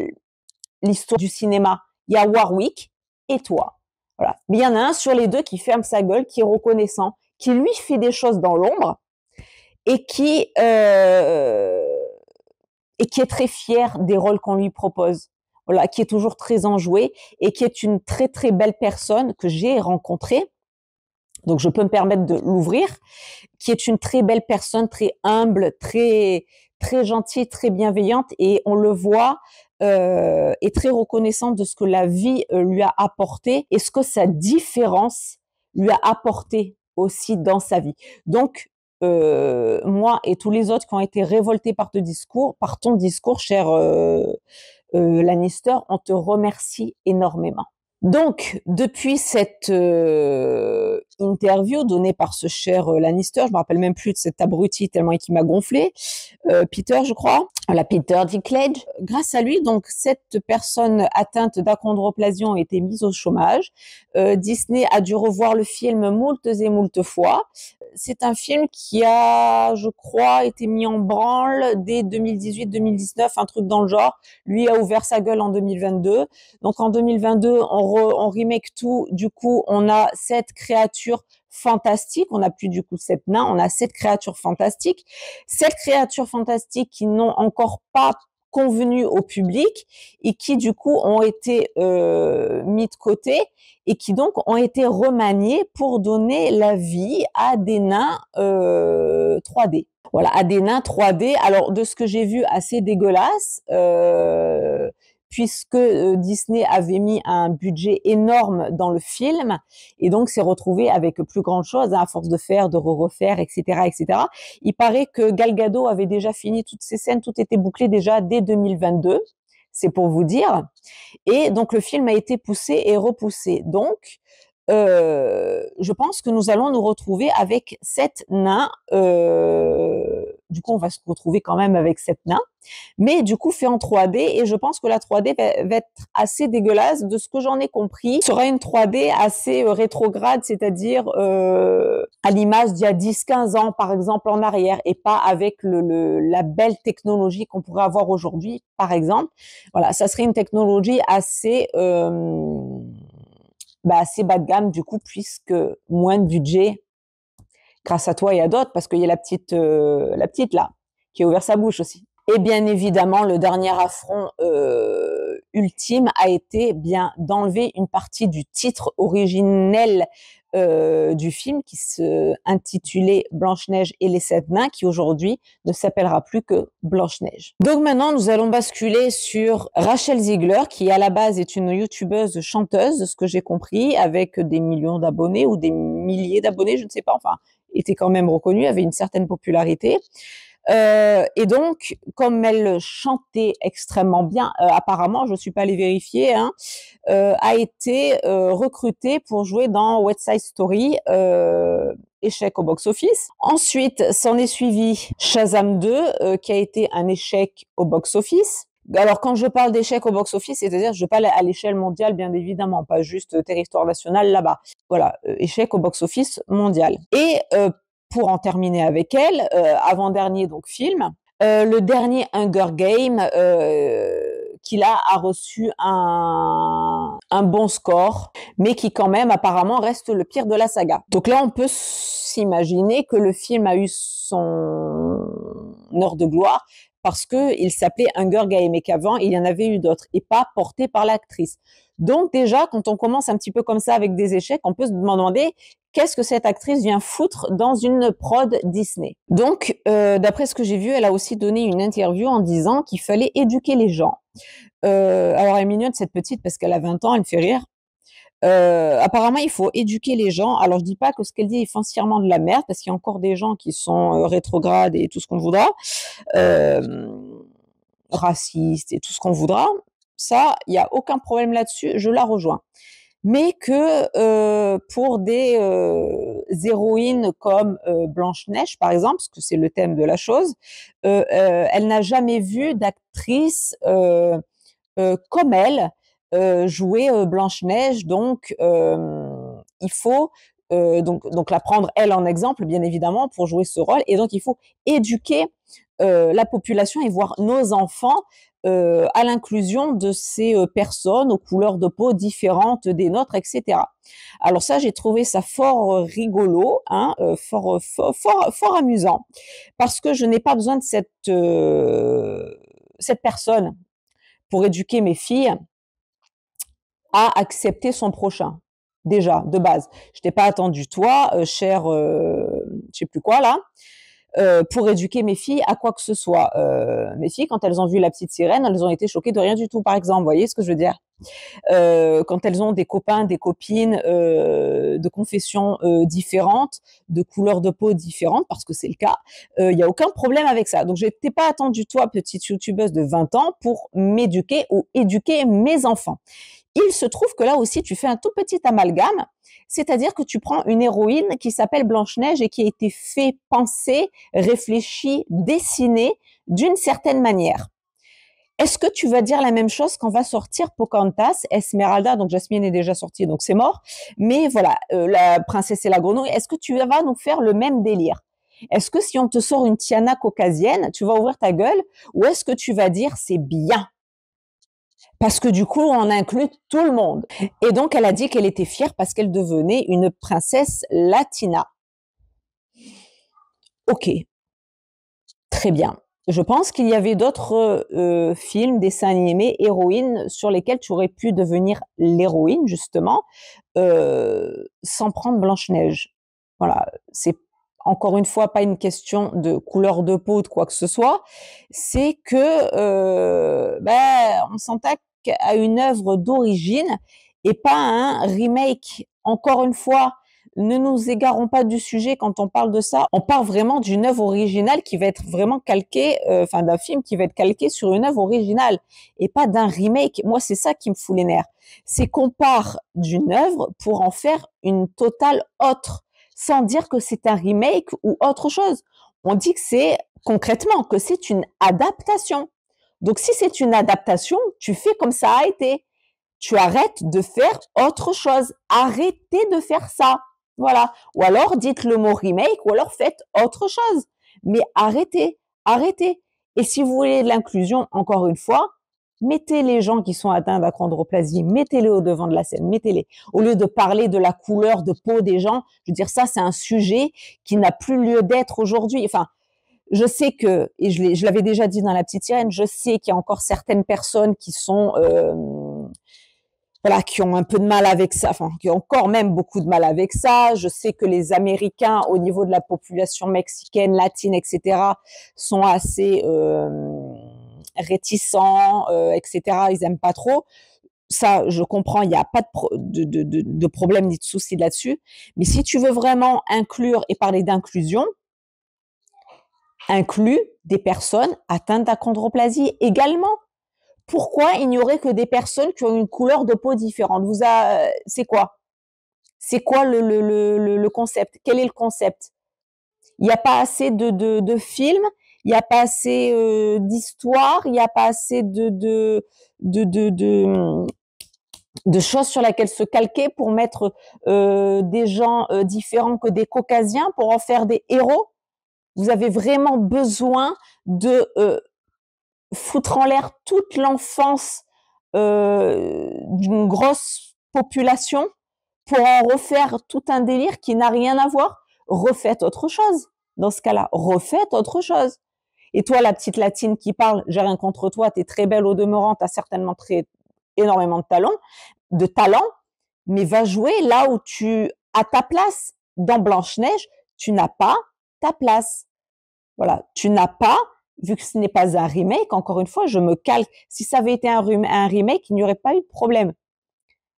l'histoire du cinéma. Il y a Warwick et toi. Voilà. Mais il y en a un sur les 2 qui ferme sa gueule, qui est reconnaissant, qui lui fait des choses dans l'ombre et qui est très fier des rôles qu'on lui propose. Voilà, qui est toujours très enjoué et qui est une très très belle personne que j'ai rencontrée. Donc je peux me permettre de l'ouvrir, qui est une très belle personne, très humble, très très gentille, très bienveillante et on le voit est très reconnaissante de ce que la vie lui a apporté et ce que sa différence lui a apporté aussi dans sa vie. Donc moi et tous les autres qui ont été révoltés par ton discours, cher Lannister, on te remercie énormément. Donc, depuis cette interview donnée par ce cher Lannister, je me rappelle même plus de cet abruti tellement qu'il m'a gonflé, Peter, je crois, Peter Dinklage. Grâce à lui, donc, cette personne atteinte d'achondroplasie a été mise au chômage. Disney a dû revoir le film moultes et moultes fois. C'est un film qui a, je crois, été mis en branle dès 2018-2019, un truc dans le genre. Lui a ouvert sa gueule en 2022. Donc en 2022, on remake tout. Du coup, on a 7 créatures fantastiques. On n'a plus du coup 7 nains, on a 7 créatures fantastiques. 7 créatures fantastiques qui n'ont encore pas convenu au public et qui du coup ont été mis de côté et qui donc ont été remaniés pour donner la vie à des nains 3D. Voilà, à des nains 3D. Alors de ce que j'ai vu, assez dégueulasse. Puisque Disney avait mis un budget énorme dans le film et donc s'est retrouvé avec plus grande chose à force de faire, de refaire, etc., etc. Il paraît que Gal Gadot avait déjà fini toutes ces scènes, tout était bouclé déjà dès 2022. C'est pour vous dire. Et donc le film a été poussé et repoussé. Donc je pense que nous allons nous retrouver avec 7 nains. Du coup, on va se retrouver quand même avec 7 nains, mais du coup fait en 3D. Et je pense que la 3D va être assez dégueulasse. De ce que j'en ai compris, ce sera une 3D assez rétrograde, c'est-à-dire à l'image d'il y a 10-15 ans, par exemple, en arrière, et pas avec la belle technologie qu'on pourrait avoir aujourd'hui, par exemple. Voilà, ça serait une technologie assez assez bas de gamme du coup, puisque moins de budget grâce à toi et à d'autres, parce qu'il y a la petite là, qui a ouvert sa bouche aussi. Et bien évidemment, le dernier affront ultime a été bien d'enlever une partie du titre originel du film qui se intitulait Blanche-Neige et les 7 nains, qui aujourd'hui ne s'appellera plus que Blanche-Neige. Donc maintenant, nous allons basculer sur Rachel Ziegler, qui à la base est une youtubeuse chanteuse, de ce que j'ai compris, avec des millions d'abonnés ou des milliers d'abonnés, je ne sais pas, enfin, était quand même reconnue, avait une certaine popularité. Et donc, comme elle chantait extrêmement bien, apparemment, je ne suis pas allée vérifier, hein, a été recrutée pour jouer dans West Side Story, échec au box-office. Ensuite, s'en est suivi Shazam 2, qui a été un échec au box-office. Alors, quand je parle d'échec au box-office, c'est-à-dire je parle à l'échelle mondiale, bien évidemment, pas juste territoire national là-bas. Voilà, échec au box-office mondial. Et pour en terminer avec elle, avant-dernier donc film, le dernier Hunger Game, qui là a reçu un bon score, mais qui quand même apparemment reste le pire de la saga. Donc là, on peut s'imaginer que le film a eu son heure de gloire parce qu'il s'appelait Hunger Game et qu'avant, il y en avait eu d'autres et pas porté par l'actrice. Donc déjà, quand on commence un petit peu comme ça avec des échecs, on peut se demander qu'est-ce que cette actrice vient foutre dans une prod Disney. Donc, d'après ce que j'ai vu, elle a aussi donné une interview en disant qu'il fallait éduquer les gens. Alors, elle est mignonne, cette petite, parce qu'elle a 20 ans, elle me fait rire. Apparemment, il faut éduquer les gens. Alors, je dis pas que ce qu'elle dit est foncièrement de la merde, parce qu'il y a encore des gens qui sont rétrogrades et tout ce qu'on voudra, racistes et tout ce qu'on voudra. Ça, il n'y a aucun problème là-dessus, je la rejoins. Mais que pour des héroïnes comme Blanche-Neige, par exemple, parce que c'est le thème de la chose, elle n'a jamais vu d'actrice comme elle jouer Blanche-Neige, donc il faut donc la prendre elle en exemple, bien évidemment, pour jouer ce rôle, et donc il faut éduquer la population et voir nos enfants à l'inclusion de ces personnes aux couleurs de peau différentes des nôtres, etc. Alors ça, j'ai trouvé ça fort rigolo, hein, fort amusant, parce que je n'ai pas besoin de cette personne pour éduquer mes filles à accepter son prochain. Déjà, de base. Je t'ai pas attendu, toi, cher, je sais plus quoi, là, pour éduquer mes filles à quoi que ce soit. Mes filles, quand elles ont vu La Petite Sirène, elles ont été choquées de rien du tout, par exemple. Vous voyez ce que je veux dire? Quand elles ont des copains, des copines de confessions différentes, de couleurs de peau différentes, parce que c'est le cas, il y a aucun problème avec ça. Donc, je t'ai pas attendu, toi, petite youtubeuse de 20 ans, pour m'éduquer ou éduquer mes enfants. Il se trouve que là aussi, tu fais un tout petit amalgame, c'est-à-dire que tu prends une héroïne qui s'appelle Blanche-Neige et qui a été fait penser, réfléchi, dessinée d'une certaine manière. Est-ce que tu vas dire la même chose quand va sortir Pocahontas, Esmeralda, donc Jasmine est déjà sortie, donc c'est mort, mais voilà, la princesse et la grenouille, est-ce que tu vas nous faire le même délire? Est-ce que si on te sort une Tiana caucasienne, tu vas ouvrir ta gueule, ou est-ce que tu vas dire c'est bien? Parce que du coup, on inclut tout le monde. Et donc, elle a dit qu'elle était fière parce qu'elle devenait une princesse latina. Ok, très bien. Je pense qu'il y avait d'autres films, dessins animés, héroïnes sur lesquels tu aurais pu devenir l'héroïne, justement, sans prendre Blanche-Neige. Voilà, c'est encore une fois pas une question de couleur de peau ou de quoi que ce soit, c'est que on s'attaque à une œuvre d'origine et pas à un remake. Encore une fois, ne nous égarons pas du sujet quand on parle de ça. On parle vraiment d'une œuvre originale qui va être vraiment calquée, enfin d'un film qui va être calqué sur une œuvre originale et pas d'un remake. Moi, c'est ça qui me fout les nerfs. C'est qu'on part d'une œuvre pour en faire une totale autre, sans dire que c'est un remake ou autre chose. On dit que c'est concrètement que c'est une adaptation. Donc, si c'est une adaptation, tu fais comme ça a été. Tu arrêtes de faire autre chose. Arrêtez de faire ça. Voilà. Ou alors, dites le mot remake, ou alors faites autre chose. Mais arrêtez, arrêtez. Et si vous voulez de l'inclusion, encore une fois, mettez les gens qui sont atteints d'achondroplasie, mettez-les au devant de la scène, mettez-les. Au lieu de parler de la couleur de peau des gens, je veux dire, ça, c'est un sujet qui n'a plus lieu d'être aujourd'hui. Enfin, je sais que, et je l'avais déjà dit dans La Petite Sirène, je sais qu'il y a encore certaines personnes qui sont voilà, qui ont un peu de mal avec ça, enfin, qui ont encore même beaucoup de mal avec ça. Je sais que les Américains, au niveau de la population mexicaine, latine, etc., sont assez réticents, etc. Ils aiment pas trop. Ça, je comprends, il n'y a pas de problème ni de souci là-dessus. Mais si tu veux vraiment inclure et parler d'inclusion, inclus des personnes atteintes d'achondroplasie également. Pourquoi il n'y aurait que des personnes qui ont une couleur de peau différente? C'est quoi? C'est quoi le concept? Quel est le concept? Il n'y a pas assez de films, il n'y a pas assez d'histoire, il n'y a pas assez de, de, de, de choses sur lesquelles se calquer pour mettre des gens différents que des caucasiens, pour en faire des héros. Vous avez vraiment besoin de foutre en l'air toute l'enfance d'une grosse population pour en refaire tout un délire qui n'a rien à voir. Refaites autre chose. Dans ce cas-là, refaites autre chose. Et toi, la petite latine qui parle, j'ai rien contre toi, t'es très belle au demeurant, t'as certainement énormément de talent, mais va jouer là où tu as ta place. Dans Blanche-Neige, tu n'as pas ta place. Voilà, tu n'as pas, vu que ce n'est pas un remake, encore une fois, je me calque. Si ça avait été un remake, il n'y aurait pas eu de problème.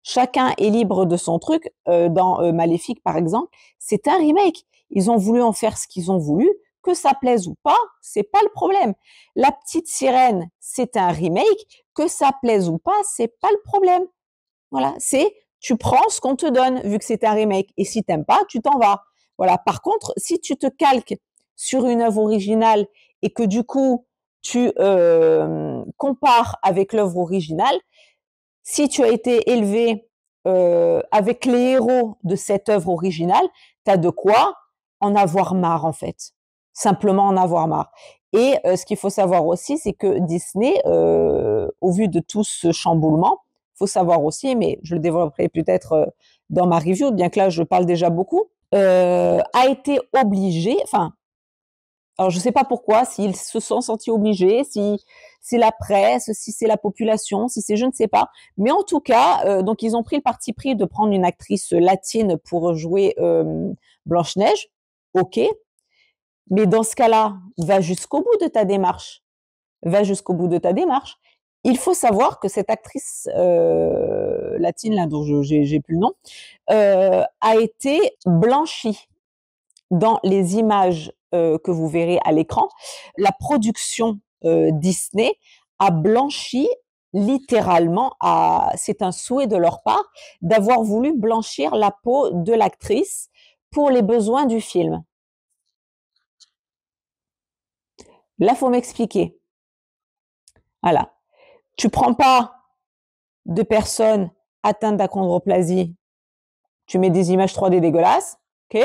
Chacun est libre de son truc. Dans Maléfique, par exemple, c'est un remake. Ils ont voulu en faire ce qu'ils ont voulu. Que ça plaise ou pas, c'est pas le problème. La petite sirène, c'est un remake. Que ça plaise ou pas, c'est pas le problème. Voilà, c'est tu prends ce qu'on te donne vu que c'est un remake. Et si t'aimes pas, tu t'en vas. Voilà. Par contre, si tu te calques sur une œuvre originale et que du coup tu compares avec l'œuvre originale, si tu as été élevé avec les héros de cette œuvre originale, tu as de quoi en avoir marre en fait. Simplement en avoir marre. Et ce qu'il faut savoir aussi, c'est que Disney, au vu de tout ce chamboulement, faut savoir aussi, mais je le développerai peut-être dans ma review, bien que là je parle déjà beaucoup, a été obligé, enfin, alors je ne sais pas pourquoi, s'ils se sont sentis obligés, si c'est la presse, si c'est la population, si c'est je ne sais pas, mais en tout cas, donc ils ont pris le parti pris de prendre une actrice latine pour jouer Blanche-Neige, ok, mais dans ce cas-là, va jusqu'au bout de ta démarche, va jusqu'au bout de ta démarche. Il faut savoir que cette actrice latine, là, dont j'ai plus le nom, a été blanchie dans les images que vous verrez à l'écran. La production Disney a blanchi littéralement, c'est un souhait de leur part, d'avoir voulu blanchir la peau de l'actrice pour les besoins du film. Là, faut m'expliquer. Voilà. Tu prends pas de personnes atteintes d'achondroplasie, tu mets des images 3D dégueulasses, ok?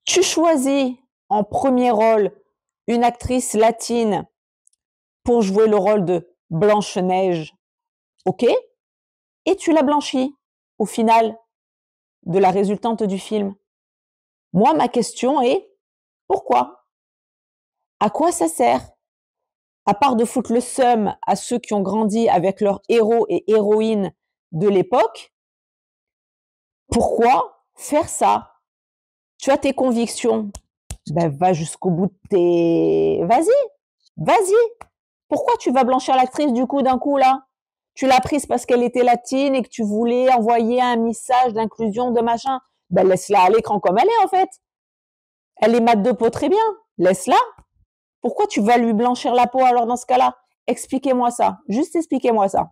Tu choisis en premier rôle une actrice latine pour jouer le rôle de Blanche-Neige, ok? Et tu la blanchis au final de la résultante du film. Moi, ma question est, pourquoi? À quoi ça sert? À part de foutre le seum à ceux qui ont grandi avec leurs héros et héroïnes de l'époque, pourquoi faire ça? Tu as tes convictions, ben va jusqu'au bout de tes... Vas-y. Pourquoi tu vas blanchir l'actrice du coup d'un coup là? Tu l'as prise parce qu'elle était latine et que tu voulais envoyer un message d'inclusion, de machin. Ben laisse-la à l'écran comme elle est en fait. Elle est mat de peau très bien. Laisse-la. Pourquoi tu vas lui blanchir la peau alors dans ce cas-là? Expliquez-moi ça. Juste expliquez-moi ça.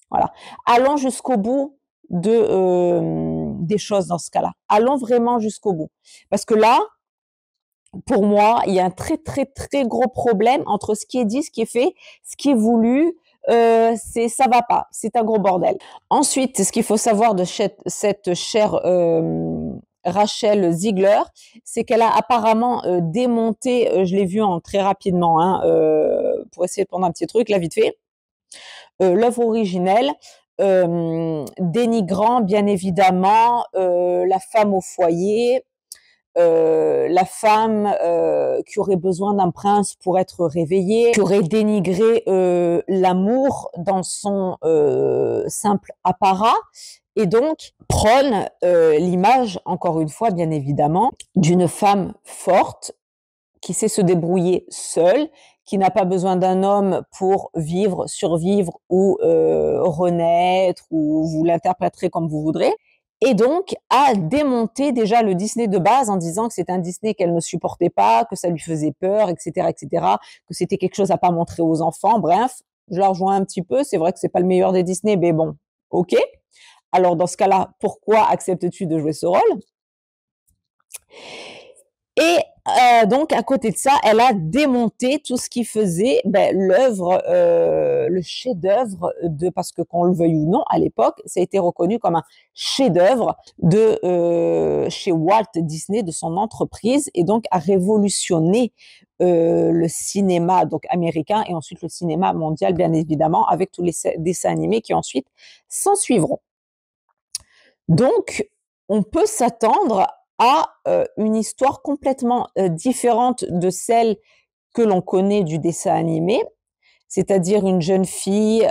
Voilà. Allons jusqu'au bout des choses dans ce cas-là. Allons vraiment jusqu'au bout. Parce que là, pour moi, il y a un très, très, très gros problème entre ce qui est dit, ce qui est fait, ce qui est voulu. Ça va pas. C'est un gros bordel. Ensuite, ce qu'il faut savoir de cette chère Rachel Ziegler, c'est qu'elle a apparemment démonté, je l'ai vu très rapidement, hein, pour essayer de prendre un petit truc, là, vite fait, l'œuvre originelle, dénigrant bien évidemment la femme au foyer, la femme qui aurait besoin d'un prince pour être réveillée, qui aurait dénigré l'amour dans son simple apparat, et donc prône l'image, encore une fois, bien évidemment, d'une femme forte qui sait se débrouiller seule, qui n'a pas besoin d'un homme pour vivre, survivre ou renaître, ou vous l'interpréterez comme vous voudrez. Et donc, a démonté déjà le Disney de base en disant que c'est un Disney qu'elle ne supportait pas, que ça lui faisait peur, etc., que c'était quelque chose à pas montrer aux enfants. Bref, je la rejoins un petit peu. C'est vrai que c'est pas le meilleur des Disney, mais bon, ok. Alors, dans ce cas-là, pourquoi acceptes-tu de jouer ce rôle? Et Donc, à côté de ça, elle a démonté tout ce qui faisait l'œuvre, le chef-d'œuvre parce que qu'on le veuille ou non, à l'époque, ça a été reconnu comme un chef-d'œuvre de chez Walt Disney, de son entreprise, et donc a révolutionné le cinéma donc américain et ensuite le cinéma mondial, bien évidemment, avec tous les dessins animés qui ensuite s'en suivront. Donc, on peut s'attendre à une histoire complètement différente de celle que l'on connaît du dessin animé, c'est-à-dire une jeune fille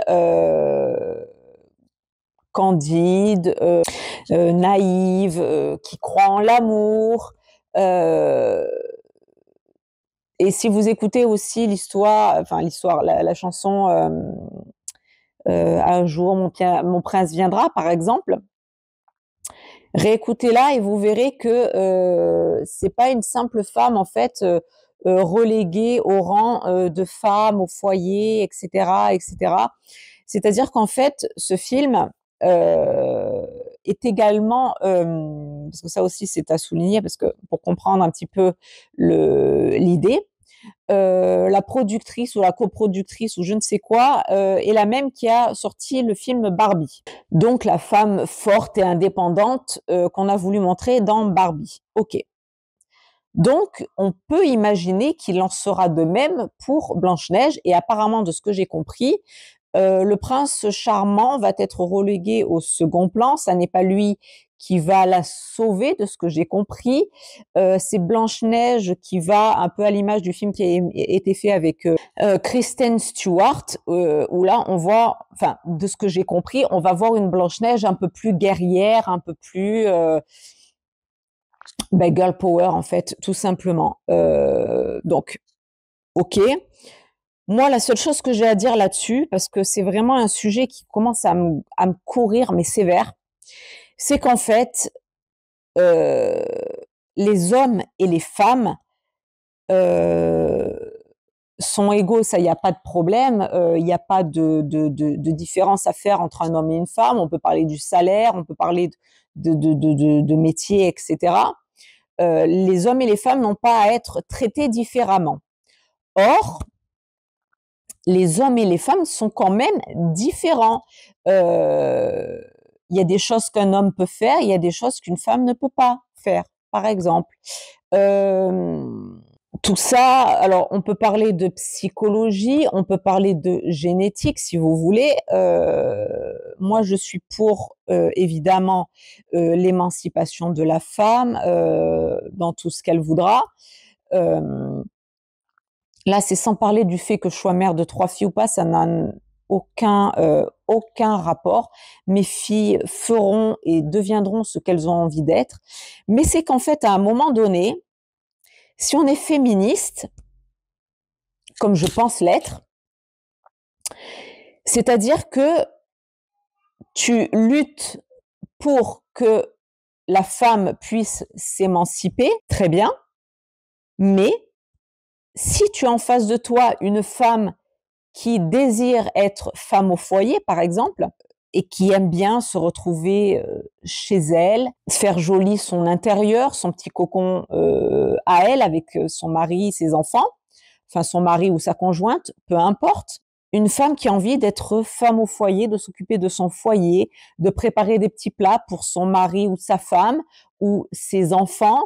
candide, naïve, qui croit en l'amour. Et si vous écoutez aussi la chanson Un jour mon prince viendra, par exemple, réécoutez-la et vous verrez que c'est pas une simple femme en fait reléguée au rang de femme au foyer, etc., etc. C'est-à-dire qu'en fait, ce film est également, parce que ça aussi c'est à souligner, parce que pour comprendre un petit peu l'idée, la productrice ou la coproductrice ou je ne sais quoi est la même qui a sorti le film Barbie. Donc la femme forte et indépendante qu'on a voulu montrer dans Barbie. Ok. Donc on peut imaginer qu'il en sera de même pour Blanche-Neige et apparemment de ce que j'ai compris, le prince charmant va être relégué au second plan. Ça n'est pas lui qui va la sauver, de ce que j'ai compris. C'est Blanche-Neige qui va, un peu à l'image du film qui a été fait avec Kristen Stewart, où là, on voit, enfin, de ce que j'ai compris, on va voir une Blanche-Neige un peu plus guerrière, un peu plus girl power, en fait, tout simplement. Donc, ok. Moi, la seule chose que j'ai à dire là-dessus, parce que c'est vraiment un sujet qui commence à me courir, mais sévère, c'est qu'en fait, euh, les hommes et les femmes euh, sont égaux, ça, il n'y a pas de problème, il n'y a pas de différence à faire entre un homme et une femme, on peut parler du salaire, on peut parler de métier, etc. Les hommes et les femmes n'ont pas à être traités différemment. Or, les hommes et les femmes sont quand même différents. Il y a des choses qu'un homme peut faire, il y a des choses qu'une femme ne peut pas faire, par exemple. Euh, Tout ça, alors on peut parler de psychologie, on peut parler de génétique si vous voulez. Moi, je suis pour évidemment l'émancipation de la femme dans tout ce qu'elle voudra. Euh, Là, c'est sans parler du fait que je sois mère de 3 filles ou pas, ça n'a aucun rapport. Mes filles feront et deviendront ce qu'elles ont envie d'être. Mais c'est qu'en fait, à un moment donné, si on est féministe, comme je pense l'être, c'est-à-dire que tu luttes pour que la femme puisse s'émanciper, très bien, mais si tu as en face de toi une femme qui désire être femme au foyer, par exemple, et qui aime bien se retrouver chez elle, faire joli son intérieur, son petit cocon à elle, avec son mari, ses enfants, enfin son mari ou sa conjointe, peu importe. Une femme qui a envie d'être femme au foyer, de s'occuper de son foyer, de préparer des petits plats pour son mari ou sa femme ou ses enfants,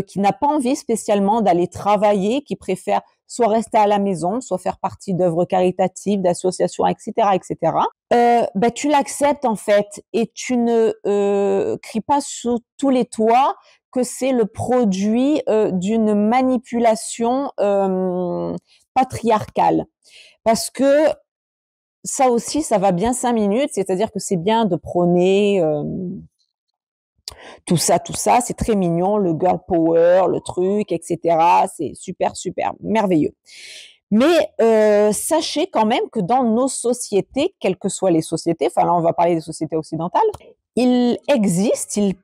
qui n'a pas envie spécialement d'aller travailler, qui préfère soit rester à la maison, soit faire partie d'œuvres caritatives, d'associations, etc., etc. Tu l'acceptes en fait et tu ne cries pas sous tous les toits que c'est le produit d'une manipulation patriarcale. Parce que ça aussi, ça va bien 5 minutes, c'est-à-dire que c'est bien de prôner tout ça, c'est très mignon, le girl power, le truc, etc. C'est super, super, merveilleux. Mais sachez quand même que dans nos sociétés, quelles que soient les sociétés, enfin là on va parler des sociétés occidentales, il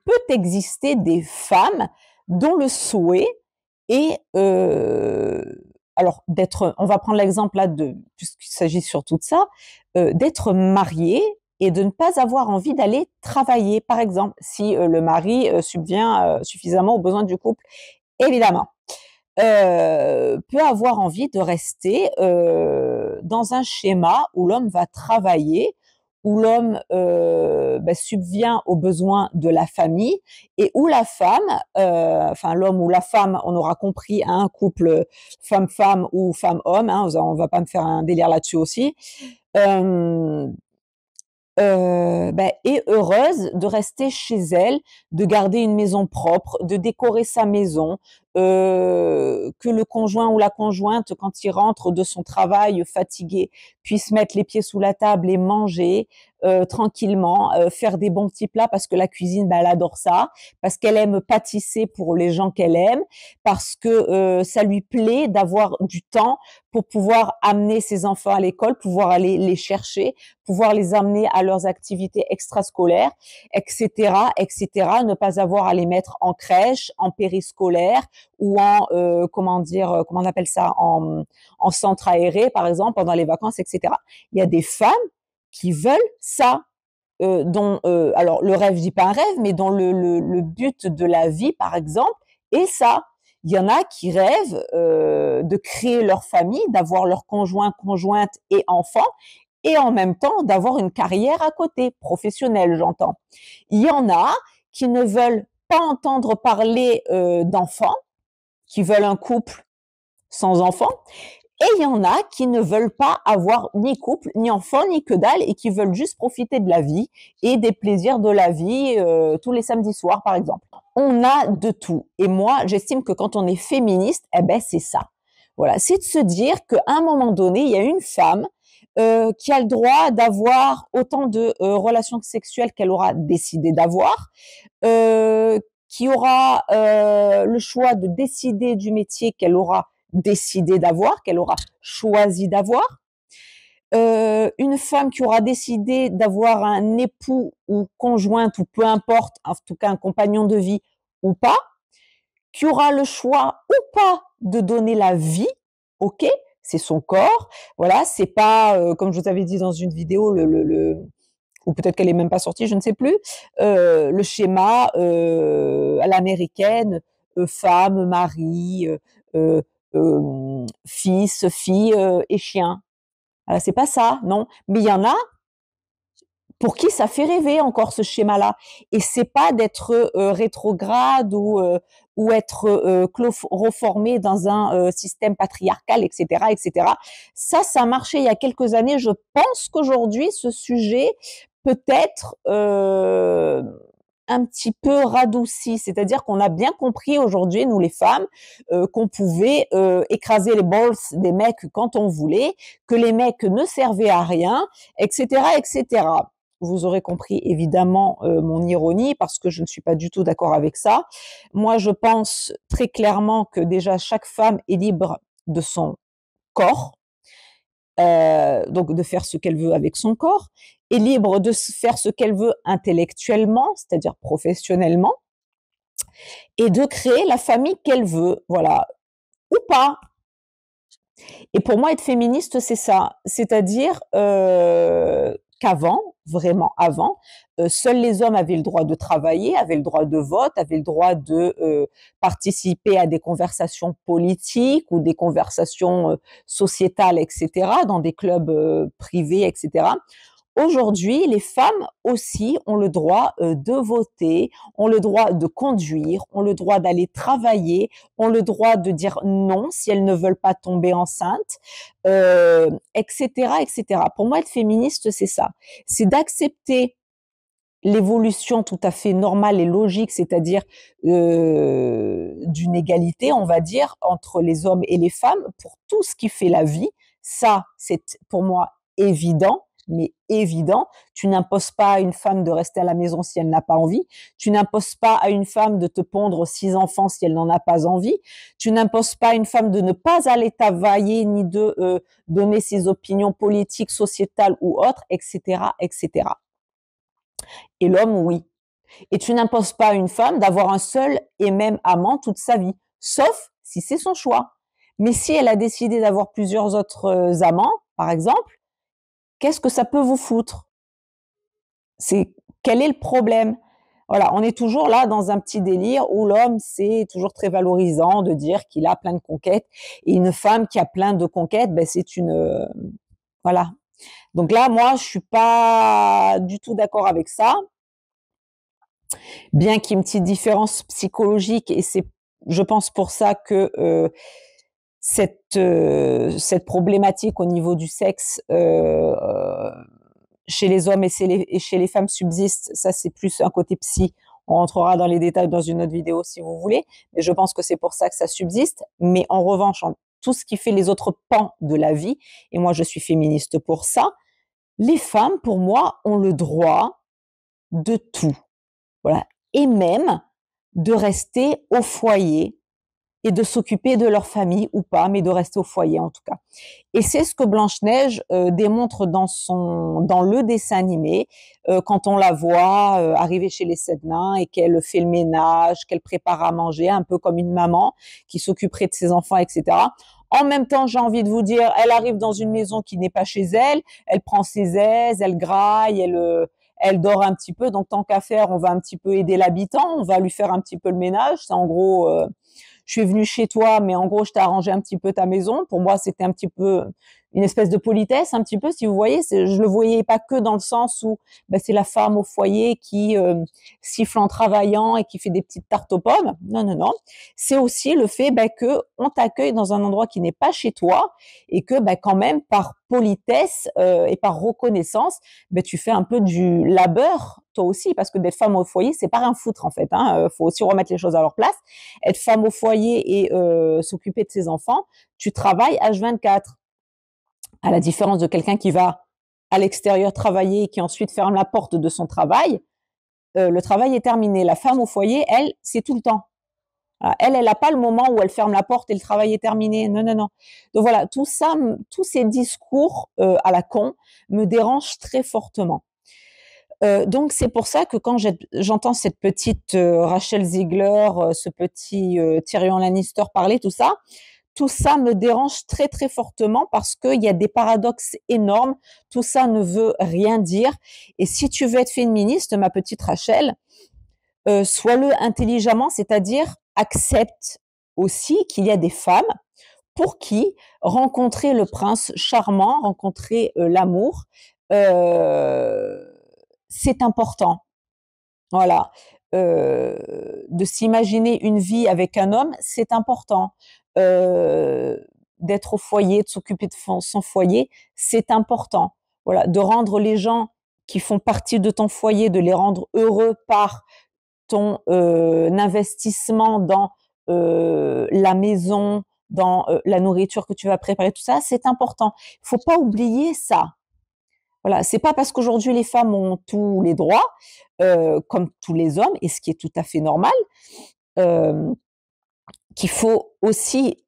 peut exister des femmes dont le souhait est alors d'être, on va prendre l'exemple là puisqu'il s'agit surtout de ça, d'être mariée et de ne pas avoir envie d'aller travailler, par exemple, si le mari subvient suffisamment aux besoins du couple, évidemment. peut avoir envie de rester dans un schéma où l'homme va travailler, où l'homme subvient aux besoins de la famille et où la femme, enfin l'homme ou la femme, on aura compris, hein, un couple femme-femme ou femme-homme, hein, on va pas me faire un délire là-dessus aussi, euh, est heureuse de rester chez elle, de garder une maison propre, de décorer sa maison, que le conjoint ou la conjointe, quand il rentre de son travail fatigué, puisse mettre les pieds sous la table et manger tranquillement, faire des bons petits plats parce que la cuisine, elle adore ça, parce qu'elle aime pâtisser pour les gens qu'elle aime, parce que ça lui plaît d'avoir du temps pour pouvoir amener ses enfants à l'école, pouvoir aller les chercher, pouvoir les amener à leurs activités extrascolaires, etc., etc. Ne pas avoir à les mettre en crèche, en périscolaire ou en comment on appelle ça, en centre aéré par exemple pendant les vacances, etc. Il y a des femmes qui veulent ça. Alors le rêve, je dis pas un rêve, mais dont le but de la vie, par exemple, est ça. Il y en a qui rêvent de créer leur famille, d'avoir leur conjoint, conjointe et enfants, et en même temps d'avoir une carrière à côté, professionnelle, j'entends. Il y en a qui ne veulent pas entendre parler d'enfants, qui veulent un couple sans enfants, et il y en a qui ne veulent pas avoir ni couple, ni enfant, ni que dalle, et qui veulent juste profiter de la vie et des plaisirs de la vie tous les samedis soirs, par exemple. On a de tout. Et moi, j'estime que quand on est féministe, c'est ça. Voilà, c'est de se dire qu'à un moment donné, il y a une femme qui a le droit d'avoir autant de relations sexuelles qu'elle aura décidé d'avoir, qui aura le choix de décider du métier qu'elle aura décidé d'avoir, qu'elle aura choisi d'avoir. Une femme qui aura décidé d'avoir un époux ou conjointe ou peu importe, en tout cas un compagnon de vie ou pas, qui aura le choix ou pas de donner la vie, ok, c'est son corps, voilà, c'est pas comme je vous avais dit dans une vidéo ou peut-être qu'elle est même pas sortie, je ne sais plus, le schéma à l'américaine, femme, mari, fils, fille et chien. Voilà, c'est pas ça, non. Mais il y en a pour qui ça fait rêver encore ce schéma-là. Et c'est pas d'être rétrograde ou être reformé dans un système patriarcal, etc., etc. Ça marchait il y a quelques années. Je pense qu'aujourd'hui, ce sujet peut être un petit peu radouci, c'est-à-dire qu'on a bien compris aujourd'hui, nous les femmes, qu'on pouvait écraser les balls des mecs quand on voulait, que les mecs ne servaient à rien, etc., etc. Vous aurez compris évidemment mon ironie parce que je ne suis pas du tout d'accord avec ça. Moi, je pense très clairement que déjà chaque femme est libre de son corps, donc de faire ce qu'elle veut avec son corps, est libre de faire ce qu'elle veut intellectuellement, c'est-à-dire professionnellement, et de créer la famille qu'elle veut, voilà, ou pas. Et pour moi, être féministe, c'est ça, c'est-à-dire qu'avant, vraiment avant, seuls les hommes avaient le droit de travailler, avaient le droit de vote, avaient le droit de participer à des conversations politiques ou des conversations sociétales, etc., dans des clubs privés, etc. Aujourd'hui, les femmes aussi ont le droit de voter, ont le droit de conduire, ont le droit d'aller travailler, ont le droit de dire non si elles ne veulent pas tomber enceintes, etc., etc. Pour moi, être féministe, c'est ça. C'est d'accepter l'évolution tout à fait normale et logique, c'est-à-dire d'une égalité, on va dire, entre les hommes et les femmes pour tout ce qui fait la vie. Ça, c'est pour moi évident, mais évident. Tu n'imposes pas à une femme de rester à la maison si elle n'a pas envie. Tu n'imposes pas à une femme de te pondre 6 enfants si elle n'en a pas envie. Tu n'imposes pas à une femme de ne pas aller travailler ni de donner ses opinions politiques, sociétales ou autres, etc., etc. Et l'homme, oui. Et tu n'imposes pas à une femme d'avoir un seul et même amant toute sa vie, sauf si c'est son choix. Mais si elle a décidé d'avoir plusieurs autres amants, par exemple, qu'est-ce que ça peut vous foutre? Quel est le problème? Voilà, on est toujours là dans un petit délire où l'homme, c'est toujours très valorisant de dire qu'il a plein de conquêtes et une femme qui a plein de conquêtes, ben c'est une voilà. Donc là, moi, je suis pas du tout d'accord avec ça, bien qu'il y ait une petite différence psychologique et c'est, je pense, pour ça que cette problématique au niveau du sexe chez les hommes et chez les femmes subsiste. Ça, c'est plus un côté psy. On rentrera dans les détails dans une autre vidéo si vous voulez, mais je pense que c'est pour ça que ça subsiste. Mais en revanche, tout ce qui fait les autres pans de la vie, et moi je suis féministe pour ça, les femmes, pour moi, ont le droit de tout. Voilà. Et même de rester au foyer et de s'occuper de leur famille ou pas, mais de rester au foyer en tout cas. Et c'est ce que Blanche-Neige démontre dans le dessin animé, quand on la voit arriver chez les sept nains et qu'elle fait le ménage, qu'elle prépare à manger, un peu comme une maman qui s'occuperait de ses enfants, etc. En même temps, j'ai envie de vous dire, elle arrive dans une maison qui n'est pas chez elle, elle prend ses aises, elle graille, elle dort un petit peu. Donc, tant qu'à faire, on va un petit peu aider l'habitant, on va lui faire un petit peu le ménage. C'est en gros, je suis venue chez toi, mais en gros, je t'ai arrangé un petit peu ta maison. Pour moi, c'était un petit peu une espèce de politesse, un petit peu, si vous voyez. Je le voyais pas que dans le sens où ben, c'est la femme au foyer qui siffle en travaillant et qui fait des petites tartes aux pommes. Non, non, non. C'est aussi le fait ben, que on t'accueille dans un endroit qui n'est pas chez toi et que ben, quand même, par politesse et par reconnaissance, ben, tu fais un peu du labeur toi aussi, parce que d'être femme au foyer, c'est pas rien foutre en fait. Faut aussi remettre les choses à leur place. Être femme au foyer et s'occuper de ses enfants, tu travailles H24. À la différence de quelqu'un qui va à l'extérieur travailler et qui ensuite ferme la porte de son travail, le travail est terminé. La femme au foyer, elle, c'est tout le temps. Elle n'a pas le moment où elle ferme la porte et le travail est terminé. Non, non, non. Donc voilà, tout ça, tous ces discours à la con me dérangent très fortement. Donc c'est pour ça que quand j'entends cette petite Rachel Ziegler, ce petit Tyrion Lannister parler, tout ça me dérange très très fortement parce qu'il y a des paradoxes énormes. Tout ça ne veut rien dire. Et si tu veux être féministe, ma petite Rachel, sois-le intelligemment, c'est-à-dire accepte aussi qu'il y a des femmes pour qui rencontrer le prince charmant, rencontrer l'amour, euh, c'est important. Voilà. De s'imaginer une vie avec un homme, c'est important. Euh, D'être au foyer, de s'occuper de son foyer, c'est important. Voilà. De rendre les gens qui font partie de ton foyer, de les rendre heureux par ton investissement dans la maison, dans la nourriture que tu vas préparer, tout ça, c'est important. Il faut pas oublier ça. Voilà, c'est pas parce qu'aujourd'hui les femmes ont tous les droits, comme tous les hommes, et ce qui est tout à fait normal, euh, qu'il faut aussi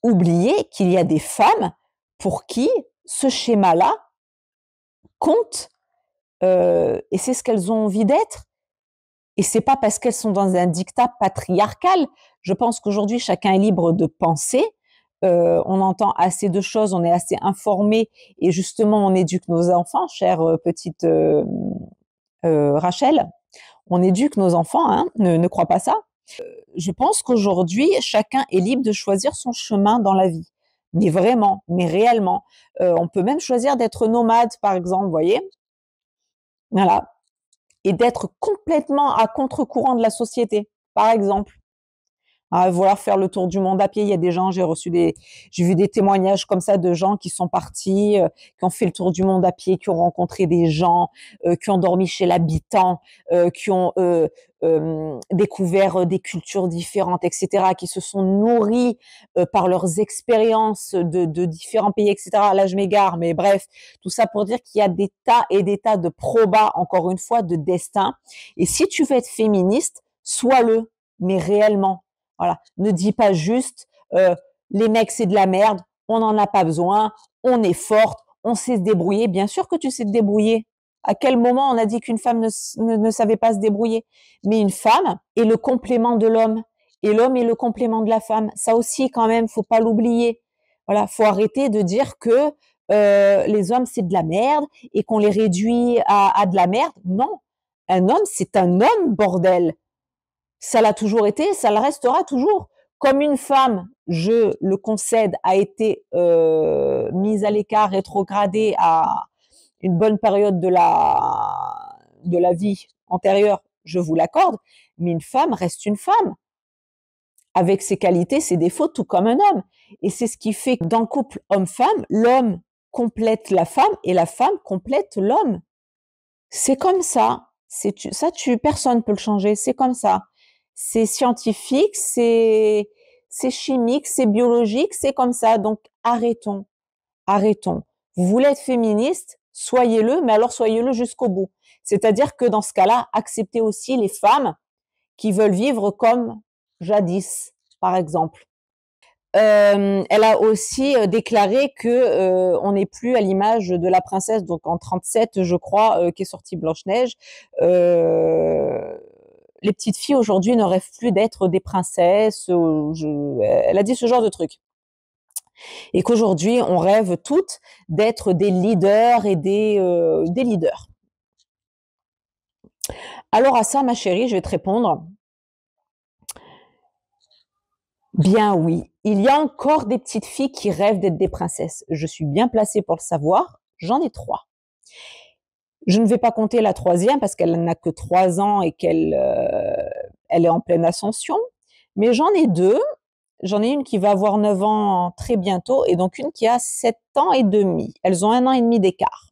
oublier qu'il y a des femmes pour qui ce schéma-là compte, et c'est ce qu'elles ont envie d'être. Et c'est pas parce qu'elles sont dans un diktat patriarcal. Je pense qu'aujourd'hui chacun est libre de penser. On entend assez de choses, on est assez informé, et justement on éduque nos enfants, chère petite Rachel, on éduque nos enfants, hein, ne crois pas ça. Je pense qu'aujourd'hui, chacun est libre de choisir son chemin dans la vie. Mais vraiment, mais réellement. On peut même choisir d'être nomade, par exemple, vous voyez. Voilà. Et d'être complètement à contre-courant de la société, par exemple. À vouloir faire le tour du monde à pied. Il y a des gens, j'ai vu des témoignages comme ça de gens qui sont partis, qui ont fait le tour du monde à pied, qui ont rencontré des gens, qui ont dormi chez l'habitant, qui ont découvert des cultures différentes, etc., qui se sont nourris par leurs expériences de différents pays, etc. Là, je m'égare, mais bref, tout ça pour dire qu'il y a des tas et des tas de probas, encore une fois, de destin. Et si tu veux être féministe, sois-le, mais réellement. Voilà. Ne dis pas juste les mecs c'est de la merde, on n'en a pas besoin, on est forte, on sait se débrouiller. Bien sûr que tu sais te débrouiller. À quel moment on a dit qu'une femme ne savait pas se débrouiller? Mais une femme est le complément de l'homme et l'homme est le complément de la femme. Ça aussi quand même, faut pas l'oublier. Voilà, faut arrêter de dire que les hommes c'est de la merde et qu'on les réduit à de la merde. Non, Un homme, c'est un homme, bordel. Ça l'a toujours été, ça le restera toujours. Comme une femme, je le concède, a été mise à l'écart, rétrogradée à une bonne période de la vie antérieure, je vous l'accorde, mais une femme reste une femme, avec ses qualités, ses défauts, tout comme un homme. Et c'est ce qui fait que dans le couple homme-femme, l'homme complète la femme et la femme complète l'homme. C'est comme ça. Personne peut le changer. C'est comme ça. C'est scientifique, c'est chimique, c'est biologique, c'est comme ça. Donc arrêtons, arrêtons. Vous voulez être féministe, soyez-le, mais alors soyez-le jusqu'au bout. C'est-à-dire que dans ce cas-là, acceptez aussi les femmes qui veulent vivre comme jadis, par exemple. Elle a aussi déclaré que on n'est plus à l'image de la princesse, donc en 37, je crois, qu'est sortie Blanche-Neige. Les petites filles aujourd'hui ne rêvent plus d'être des princesses. Elle a dit ce genre de truc. Et qu'aujourd'hui, on rêve toutes d'être des leaders et des leaders. Alors à ça, ma chérie, je vais te répondre. Bien oui, il y a encore des petites filles qui rêvent d'être des princesses. Je suis bien placée pour le savoir, j'en ai 3. Je ne vais pas compter la troisième parce qu'elle n'a que 3 ans et elle est en pleine ascension, mais j'en ai 2. J'en ai une qui va avoir 9 ans très bientôt et donc une qui a 7 ans et demi. Elles ont 1 an et demi d'écart.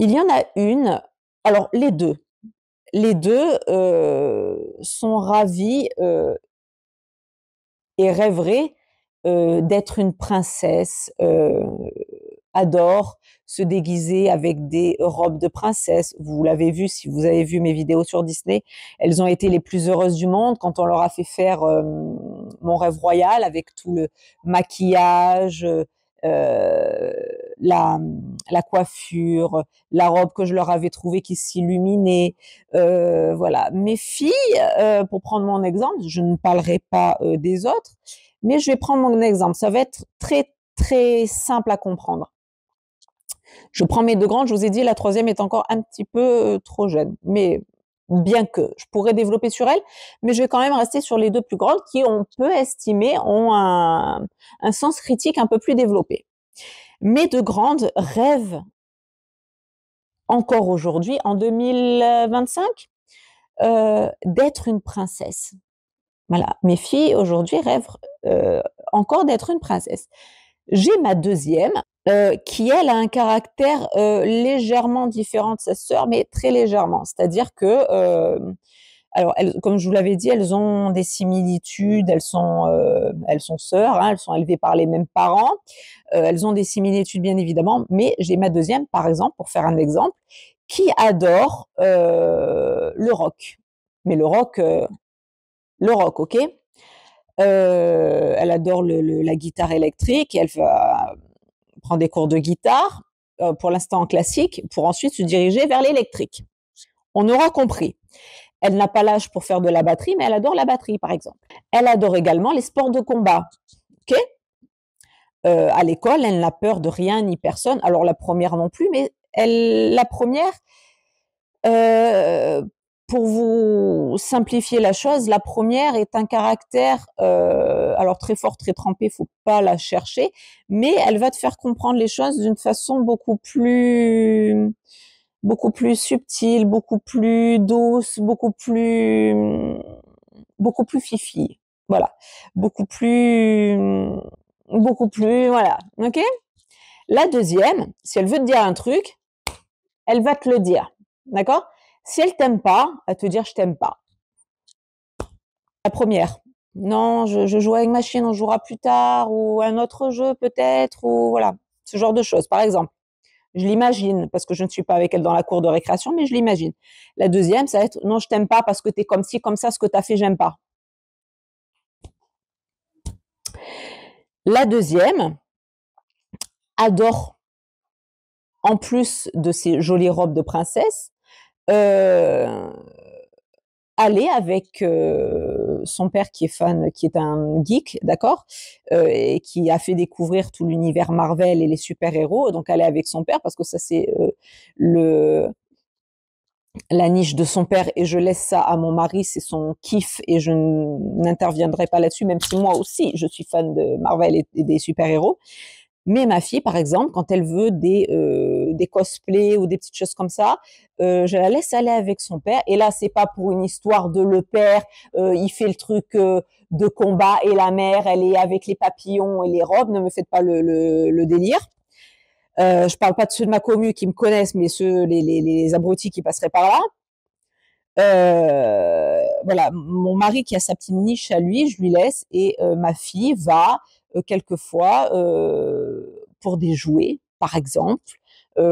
Il y en a une, alors les deux sont ravies et rêveraient d'être une princesse, adorent se déguiser avec des robes de princesse. Vous l'avez vu, si vous avez vu mes vidéos sur Disney, elles ont été les plus heureuses du monde quand on leur a fait faire Mon rêve royal avec tout le maquillage, la, la coiffure, la robe que je leur avais trouvée qui s'illuminait. Voilà. Mes filles, pour prendre mon exemple, je ne parlerai pas des autres, mais je vais prendre mon exemple. Ça va être très, très simple à comprendre. Je prends mes 2 grandes, je vous ai dit, la troisième est encore un petit peu trop jeune, mais bien que je pourrais développer sur elle, mais je vais quand même rester sur les 2 plus grandes qui, on peut estimer, ont un sens critique un peu plus développé. Mes 2 grandes rêvent encore aujourd'hui, en 2025, d'être une princesse. Voilà, mes filles aujourd'hui rêvent encore d'être une princesse. J'ai ma deuxième qui, elle, a un caractère légèrement différent de sa sœur, mais très légèrement. C'est-à-dire que, alors, comme je vous l'avais dit, elles ont des similitudes, elles sont sœurs, hein, elles sont élevées par les mêmes parents, elles ont des similitudes bien évidemment, mais j'ai ma deuxième, par exemple, pour faire un exemple, qui adore le rock. Mais le rock, ok. Elle adore la guitare électrique et elle va prendre des cours de guitare, pour l'instant en classique, pour ensuite se diriger vers l'électrique. On aura compris. Elle n'a pas l'âge pour faire de la batterie, mais elle adore la batterie, par exemple. Elle adore également les sports de combat. Ok. À l'école, elle n'a peur de rien ni personne. Alors la première non plus, mais la première, pour vous simplifier la chose, la première est un caractère, alors très fort, très trempé, faut pas la chercher, mais elle va te faire comprendre les choses d'une façon beaucoup plus subtile, beaucoup plus douce, beaucoup plus fifi. Voilà, beaucoup plus, voilà, ok. La deuxième, si elle veut te dire un truc, elle va te le dire, d'accord. Si elle t'aime pas, elle va te dire je t'aime pas. La première, non, je joue avec ma chienne, on jouera plus tard, ou un autre jeu peut-être, ou voilà, ce genre de choses. Par exemple, je l'imagine, parce que je ne suis pas avec elle dans la cour de récréation, mais je l'imagine. La deuxième, ça va être non, je t'aime pas parce que t'es comme ci, comme ça, ce que t'as fait, j'aime pas. La deuxième adore, en plus de ses jolies robes de princesse, aller avec son père qui est fan, qui est un geek, d'accord, et qui a fait découvrir tout l'univers Marvel et les super-héros, donc aller avec son père parce que ça c'est le la niche de son père et je laisse ça à mon mari, c'est son kiff et je n'interviendrai pas là-dessus, même si moi aussi je suis fan de Marvel et des super-héros. Mais ma fille, par exemple, quand elle veut des cosplays ou des petites choses comme ça, je la laisse aller avec son père. Et là, c'est pas pour une histoire de le père, il fait le truc de combat et la mère, elle est avec les papillons et les robes. Ne me faites pas le délire. Je parle pas de ceux de ma commu qui me connaissent, mais ceux les abrutis qui passeraient par là. Voilà, mon mari qui a sa petite niche à lui, je lui laisse et ma fille va quelquefois pour des jouets, par exemple,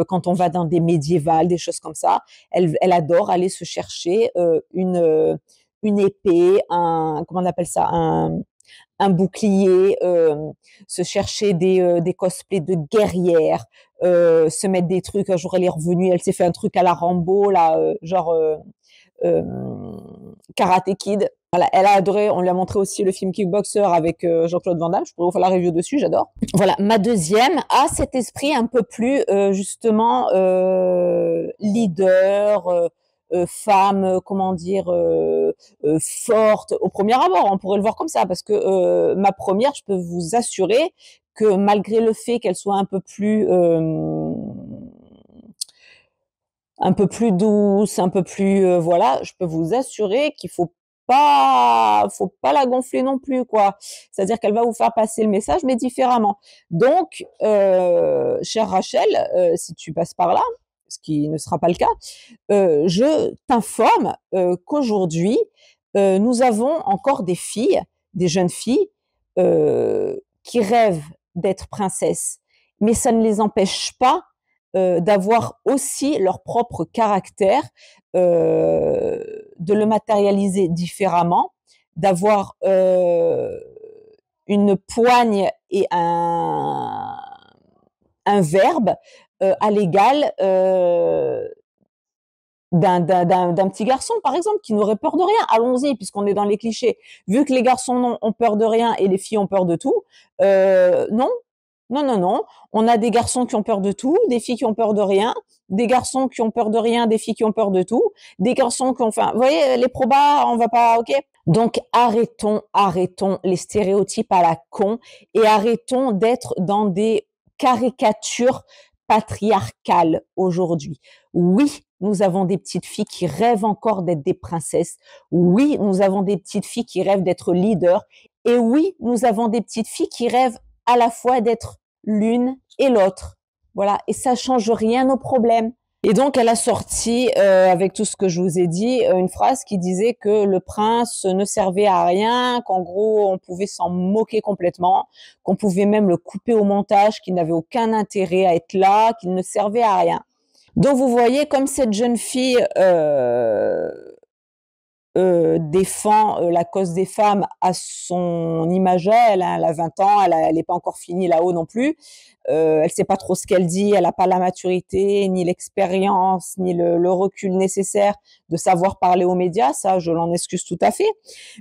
quand on va dans des médiévales, des choses comme ça, elle adore aller se chercher une épée, comment on appelle ça, un bouclier, se chercher des cosplays de guerrières, se mettre des trucs. Un jour, elle est revenue, elle s'est fait un truc à la Rambo, là, genre euh, Karate Kid. Voilà, elle a adoré. On lui a montré aussi le film Kickboxer avec Jean-Claude Van Damme. Je pourrais vous faire la review dessus, j'adore. Voilà, ma deuxième a cet esprit un peu plus justement leader, femme, comment dire, forte. Au premier abord, on pourrait le voir comme ça, parce que ma première, je peux vous assurer que malgré le fait qu'elle soit un peu plus douce, un peu plus voilà, je peux vous assurer qu'il faut pas la gonfler non plus quoi. C'est-à-dire qu'elle va vous faire passer le message mais différemment. Donc chère Rachel, si tu passes par là, ce qui ne sera pas le cas, je t'informe qu'aujourd'hui nous avons encore des filles, des jeunes filles qui rêvent d'être princesses, mais ça ne les empêche pas d'avoir aussi leur propre caractère, de le matérialiser différemment, d'avoir une poigne et un verbe à l'égal d'un petit garçon, par exemple, qui n'aurait peur de rien. Allons-y, puisqu'on est dans les clichés. Vu que les garçons ont peur de rien et les filles ont peur de tout, non, non, non, non. On a des garçons qui ont peur de tout, des filles qui ont peur de rien, des garçons qui ont peur de rien, des filles qui ont peur de tout, des garçons qui ont... Enfin, vous voyez, les probas, on va pas... OK. Donc, arrêtons les stéréotypes à la con et arrêtons d'être dans des caricatures patriarcales aujourd'hui. Oui, nous avons des petites filles qui rêvent encore d'être des princesses. Oui, nous avons des petites filles qui rêvent d'être leaders. Et oui, nous avons des petites filles qui rêvent à la fois d'être l'une et l'autre. Voilà, et ça change rien au problème. Et donc, elle a sorti, avec tout ce que je vous ai dit, une phrase qui disait que le prince ne servait à rien, qu'en gros, on pouvait s'en moquer complètement, qu'on pouvait même le couper au montage, qu'il n'avait aucun intérêt à être là, qu'il ne servait à rien. Donc, vous voyez, comme cette jeune fille défend la cause des femmes à son image à elle, hein, elle a 20 ans, elle n'est pas encore finie là-haut non plus, elle sait pas trop ce qu'elle dit, elle n'a pas la maturité, ni l'expérience, ni le recul nécessaire de savoir parler aux médias, ça je l'en excuse tout à fait.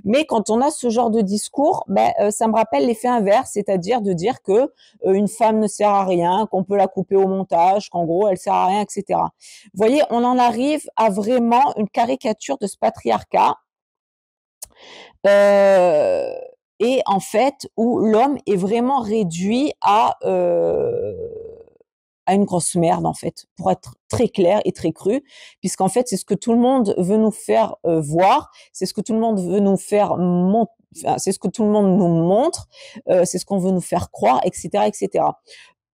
Mais quand on a ce genre de discours, ça me rappelle l'effet inverse, c'est-à-dire de dire que une femme ne sert à rien, qu'on peut la couper au montage, qu'en gros elle sert à rien, etc. Vous voyez, on en arrive à vraiment une caricature de ce patriarcat euh, et en fait où l'homme est vraiment réduit à une grosse merde en fait, pour être très clair et très cru, puisqu'en fait c'est ce que tout le monde veut nous faire voir, c'est ce que tout le monde veut nous faire montrer, enfin, c'est ce que tout le monde nous montre, c'est ce qu'on veut nous faire croire, etc., etc.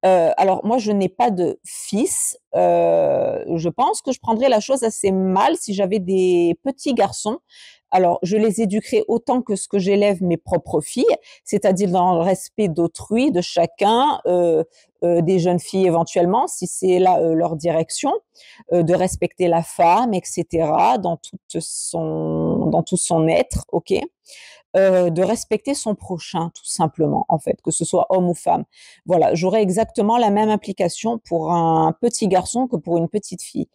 Alors moi, je n'ai pas de fils. Je pense que je prendrais la chose assez mal si j'avais des petits garçons. Alors, je les éduquerai autant que ce que j'élève mes propres filles, c'est-à-dire dans le respect d'autrui, de chacun, des jeunes filles éventuellement, si c'est là leur direction, de respecter la femme, etc., dans tout son être, ok, de respecter son prochain, tout simplement, en fait, que ce soit homme ou femme. Voilà, j'aurais exactement la même implication pour un petit garçon que pour une petite fille.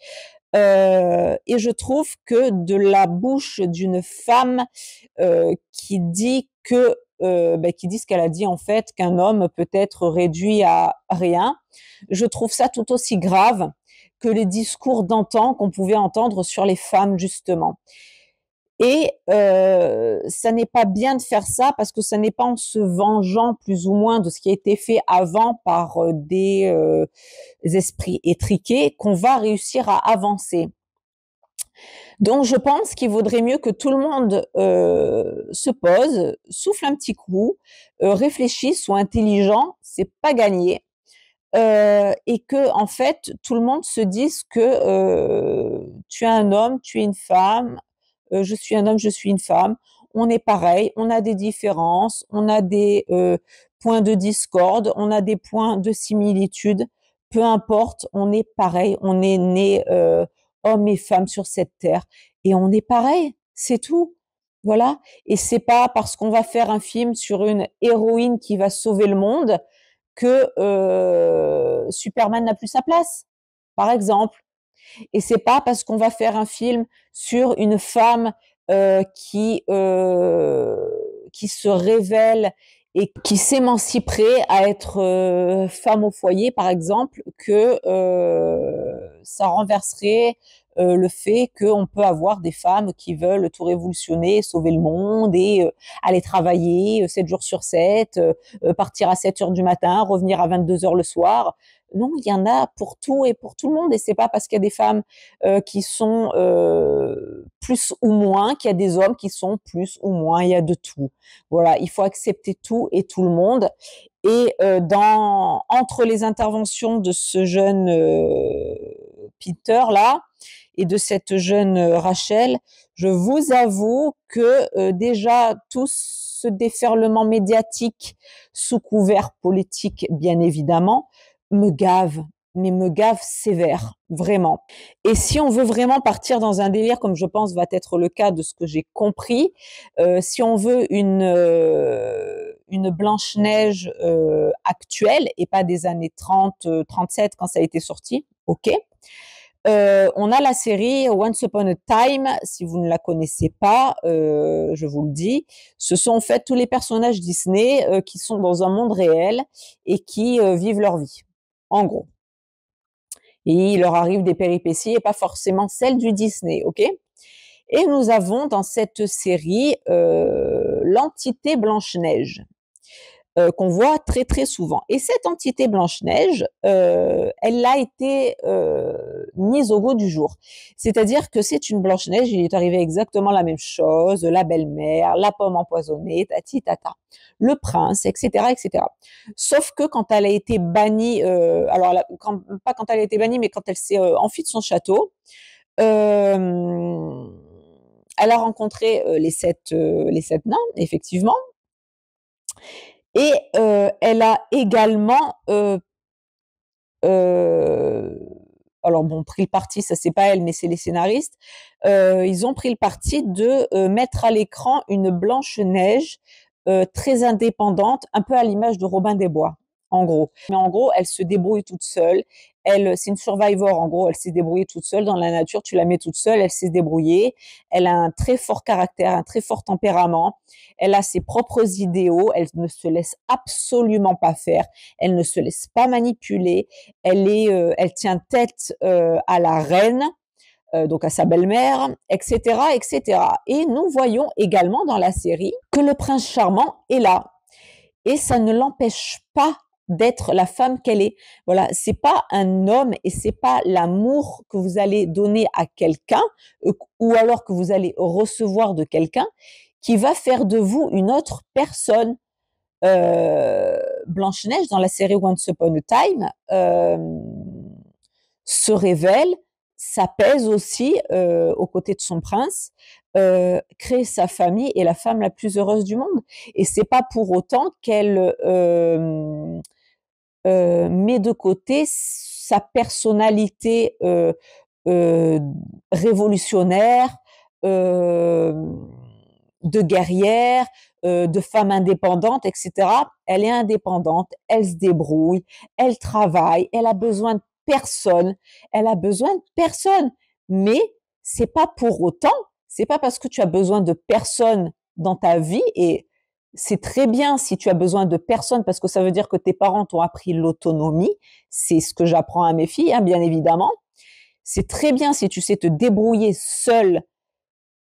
Et je trouve que de la bouche d'une femme qui dit qui dit ce qu'elle a dit en fait, qu'un homme peut être réduit à rien, je trouve ça tout aussi grave que les discours d'antan qu'on pouvait entendre sur les femmes, justement. Et ça n'est pas bien de faire ça parce que ça n'est pas en se vengeant plus ou moins de ce qui a été fait avant par des esprits étriqués qu'on va réussir à avancer. Donc je pense qu'il vaudrait mieux que tout le monde se pose, souffle un petit coup, réfléchisse, soit intelligent, c'est pas gagné. Et que en fait tout le monde se dise que tu es un homme, tu es une femme, je suis un homme, je suis une femme, on est pareil, on a des différences, on a des points de discorde, on a des points de similitude, peu importe, on est pareil, on est né hommes et femmes sur cette terre et on est pareil, c'est tout. Voilà. Et c'est pas parce qu'on va faire un film sur une héroïne qui va sauver le monde que Superman n'a plus sa place, par exemple. Et c'est pas parce qu'on va faire un film sur une femme qui se révèle et qui s'émanciperait à être femme au foyer, par exemple, que ça renverserait le fait qu'on peut avoir des femmes qui veulent tout révolutionner, sauver le monde et aller travailler 7 jours sur 7, partir à 7 heures du matin, revenir à 22 heures le soir. Non, il y en a pour tout et pour tout le monde. Et c'est pas parce qu'il y a des femmes qui sont plus ou moins qu'il y a des hommes qui sont plus ou moins. Il y a de tout. Voilà, il faut accepter tout et tout le monde. Et entre les interventions de ce jeune Peter là et de cette jeune Rachel, je vous avoue que déjà tout ce déferlement médiatique sous couvert politique, bien évidemment, me gave, mais me gave sévère, vraiment. Et si on veut vraiment partir dans un délire, comme je pense va être le cas de ce que j'ai compris, si on veut une Blanche-Neige actuelle et pas des années 30, 37 quand ça a été sorti, ok. On a la série Once Upon a Time, si vous ne la connaissez pas, je vous le dis, ce sont en fait tous les personnages Disney qui sont dans un monde réel et qui vivent leur vie, en gros. Et il leur arrive des péripéties et pas forcément celles du Disney, ok? Et nous avons dans cette série l'entité Blanche-Neige. Qu'on voit très très souvent. Et cette entité Blanche-Neige, elle a été mise au goût du jour. C'est-à-dire que c'est une Blanche-Neige, il est arrivé exactement la même chose, la belle-mère, la pomme empoisonnée, tati tata, le prince, etc., etc. Sauf que quand elle a été bannie, alors pas quand elle a été bannie, mais quand elle s'est enfuie de son château, elle a rencontré les sept nains, effectivement. Et elle a également, alors bon, pris le parti, ça c'est pas elle, mais c'est les scénaristes. Ils ont pris le parti de mettre à l'écran une Blanche-Neige très indépendante, un peu à l'image de Robin des Bois, en gros. Mais en gros, elle se débrouille toute seule. C'est une survivor, en gros, elle s'est débrouillée toute seule dans la nature, tu la mets toute seule, elle s'est débrouillée. Elle a un très fort caractère, un très fort tempérament. Elle a ses propres idéaux, elle ne se laisse absolument pas faire, elle ne se laisse pas manipuler. Elle tient tête à la reine, donc à sa belle-mère, etc., etc. Et nous voyons également dans la série que le prince charmant est là. Et ça ne l'empêche pas d'être la femme qu'elle est. Voilà, c'est pas un homme et c'est pas l'amour que vous allez donner à quelqu'un ou alors que vous allez recevoir de quelqu'un qui va faire de vous une autre personne. Blanche-Neige, dans la série Once Upon a Time, se révèle, s'apaise aussi aux côtés de son prince, crée sa famille et la femme la plus heureuse du monde. Et c'est pas pour autant qu'elle met de côté sa personnalité révolutionnaire, de guerrière, de femme indépendante, etc. Elle est indépendante, elle se débrouille, elle travaille, elle a besoin de personne, elle a besoin de personne. Mais c'est pas pour autant, c'est pas parce que tu as besoin de personne dans ta vie et c'est très bien si tu as besoin de personne parce que ça veut dire que tes parents t'ont appris l'autonomie. C'est ce que j'apprends à mes filles, hein, bien évidemment. C'est très bien si tu sais te débrouiller seul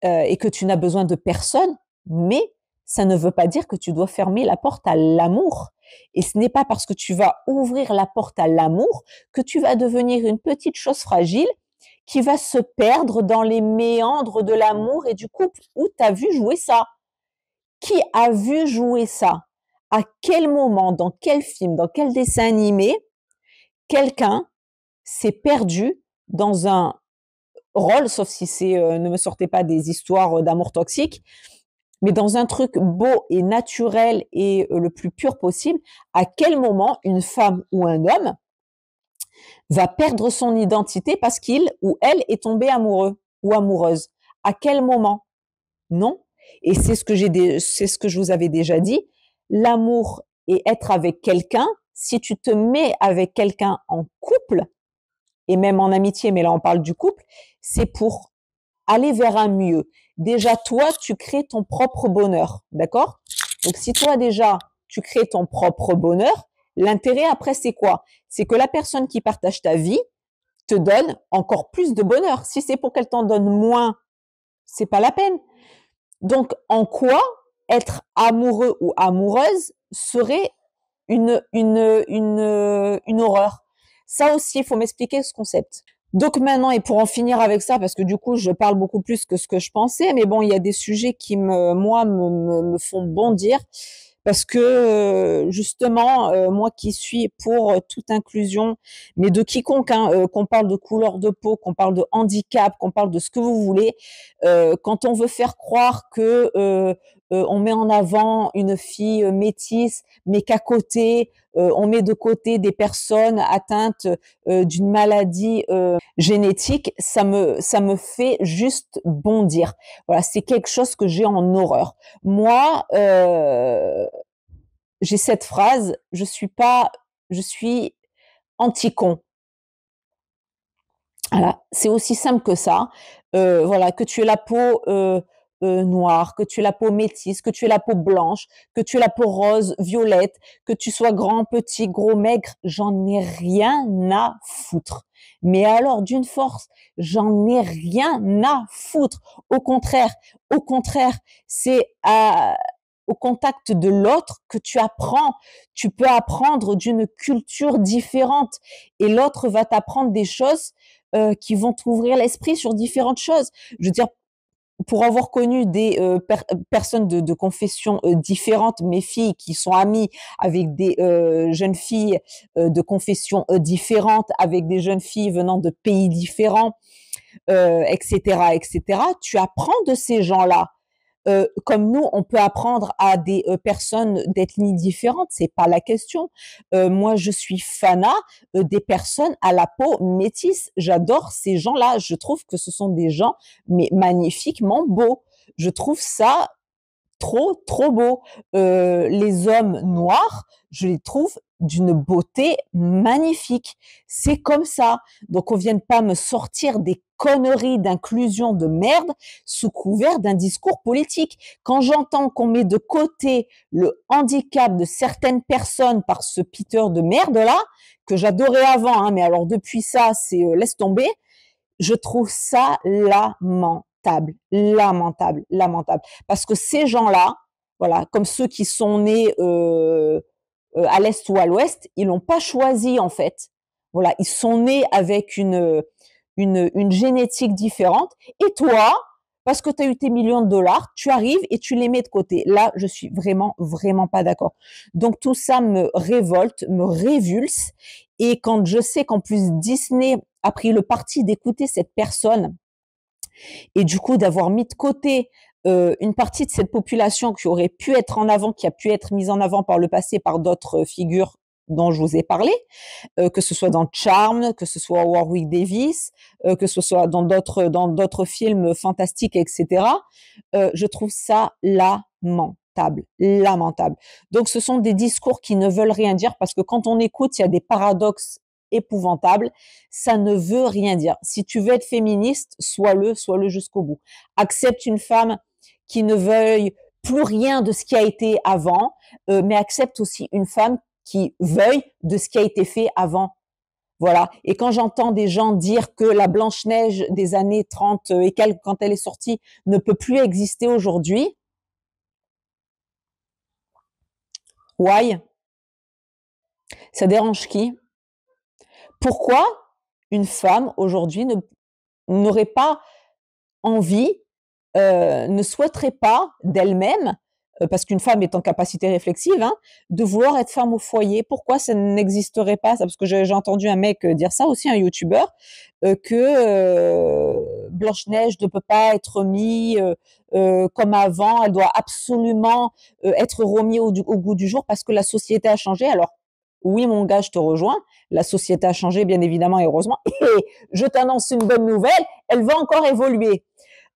et que tu n'as besoin de personne, mais ça ne veut pas dire que tu dois fermer la porte à l'amour. Et ce n'est pas parce que tu vas ouvrir la porte à l'amour que tu vas devenir une petite chose fragile qui va se perdre dans les méandres de l'amour et du couple. Où tu as vu jouer ça? Qui a vu jouer ça? À quel moment, dans quel film, dans quel dessin animé, quelqu'un s'est perdu dans un rôle, sauf si c'est, ne me sortez pas des histoires d'amour toxique, mais dans un truc beau et naturel et le plus pur possible, à quel moment une femme ou un homme va perdre son identité parce qu'il ou elle est tombé amoureux ou amoureuse? À quel moment? Non. Et c'est ce que je vous avais déjà dit. L'amour et être avec quelqu'un, si tu te mets avec quelqu'un en couple, et même en amitié, mais là on parle du couple, c'est pour aller vers un mieux. Déjà, toi, tu crées ton propre bonheur, d'accord? Donc, si toi, déjà, tu crées ton propre bonheur, l'intérêt après, c'est quoi? C'est que la personne qui partage ta vie te donne encore plus de bonheur. Si c'est pour qu'elle t'en donne moins, c'est pas la peine. Donc, en quoi être amoureux ou amoureuse serait une horreur? Ça aussi, il faut m'expliquer ce concept. Donc maintenant, et pour en finir avec ça, parce que du coup, je parle beaucoup plus que ce que je pensais, mais bon, il y a des sujets qui me font bondir, parce que justement, moi qui suis pour toute inclusion, mais de quiconque, hein, qu'on parle de couleur de peau, qu'on parle de handicap, qu'on parle de ce que vous voulez, quand on veut faire croire que on met en avant une fille métisse, mais qu'à côté, on met de côté des personnes atteintes d'une maladie génétique, ça me fait juste bondir. Voilà, c'est quelque chose que j'ai en horreur. Moi, j'ai cette phrase, je suis anti-con. Voilà, c'est aussi simple que ça. Voilà, que tu aies la peau noire, que tu aies la peau métisse, que tu aies la peau blanche, que tu aies la peau rose, violette, que tu sois grand, petit, gros, maigre, j'en ai rien à foutre. Mais alors d'une force, j'en ai rien à foutre. Au contraire, c'est au contact de l'autre que tu apprends. Tu peux apprendre d'une culture différente et l'autre va t'apprendre des choses qui vont t'ouvrir l'esprit sur différentes choses. Je veux dire, pour avoir connu des personnes de confessions différentes, mes filles qui sont amies avec des jeunes filles de confessions différentes, avec des jeunes filles venant de pays différents, etc., etc., tu apprends de ces gens-là. Comme nous, on peut apprendre à des personnes d'ethnies différentes, c'est pas la question. Moi, je suis fanat des personnes à la peau métisse. J'adore ces gens-là. Je trouve que ce sont des gens mais magnifiquement beaux. Je trouve ça trop beau. Les hommes noirs, je les trouve d'une beauté magnifique. C'est comme ça. Donc on vienne pas me sortir des conneries d'inclusion de merde sous couvert d'un discours politique. Quand j'entends qu'on met de côté le handicap de certaines personnes par ce Peter de merde là, que j'adorais avant, hein, mais alors depuis ça, c'est laisse tomber, je trouve ça lamentable, lamentable, lamentable. Parce que ces gens-là, voilà, comme ceux qui sont nés à l'est ou à l'ouest, ils l'ont pas choisi en fait. Voilà, ils sont nés avec une génétique différente. Et toi, parce que tu as eu tes millions de dollars, tu arrives et tu les mets de côté. Là, je suis vraiment, vraiment pas d'accord. Donc tout ça me révolte, me révulse. Et quand je sais qu'en plus Disney a pris le parti d'écouter cette personne et du coup d'avoir mis de côté une partie de cette population qui aurait pu être en avant, qui a pu être mise en avant par le passé par d'autres figures dont je vous ai parlé, que ce soit dans Charmed, que ce soit Warwick Davis, que ce soit dans d'autres films fantastiques, etc. Je trouve ça lamentable, lamentable. Donc ce sont des discours qui ne veulent rien dire parce que quand on écoute, il y a des paradoxes épouvantables. Ça ne veut rien dire. Si tu veux être féministe, sois-le jusqu'au bout. Accepte une femme qui ne veuille plus rien de ce qui a été avant, mais accepte aussi une femme qui veuille de ce qui a été fait avant. Voilà. Et quand j'entends des gens dire que la Blanche-Neige des années 30 et quelques, quand elle est sortie, ne peut plus exister aujourd'hui, why? Ça dérange qui? Pourquoi une femme aujourd'hui n'aurait pas envie, ne souhaiterait pas d'elle-même, parce qu'une femme est en capacité réflexive, hein, de vouloir être femme au foyer. Pourquoi ça n'existerait pas ça? Parce que j'ai entendu un mec dire ça aussi, un youtubeur, que Blanche-Neige ne peut pas être mis comme avant, elle doit absolument être remis au goût du jour parce que la société a changé. Alors, oui, mon gars, je te rejoins. La société a changé, bien évidemment, et heureusement. Et je t'annonce une bonne nouvelle, elle va encore évoluer.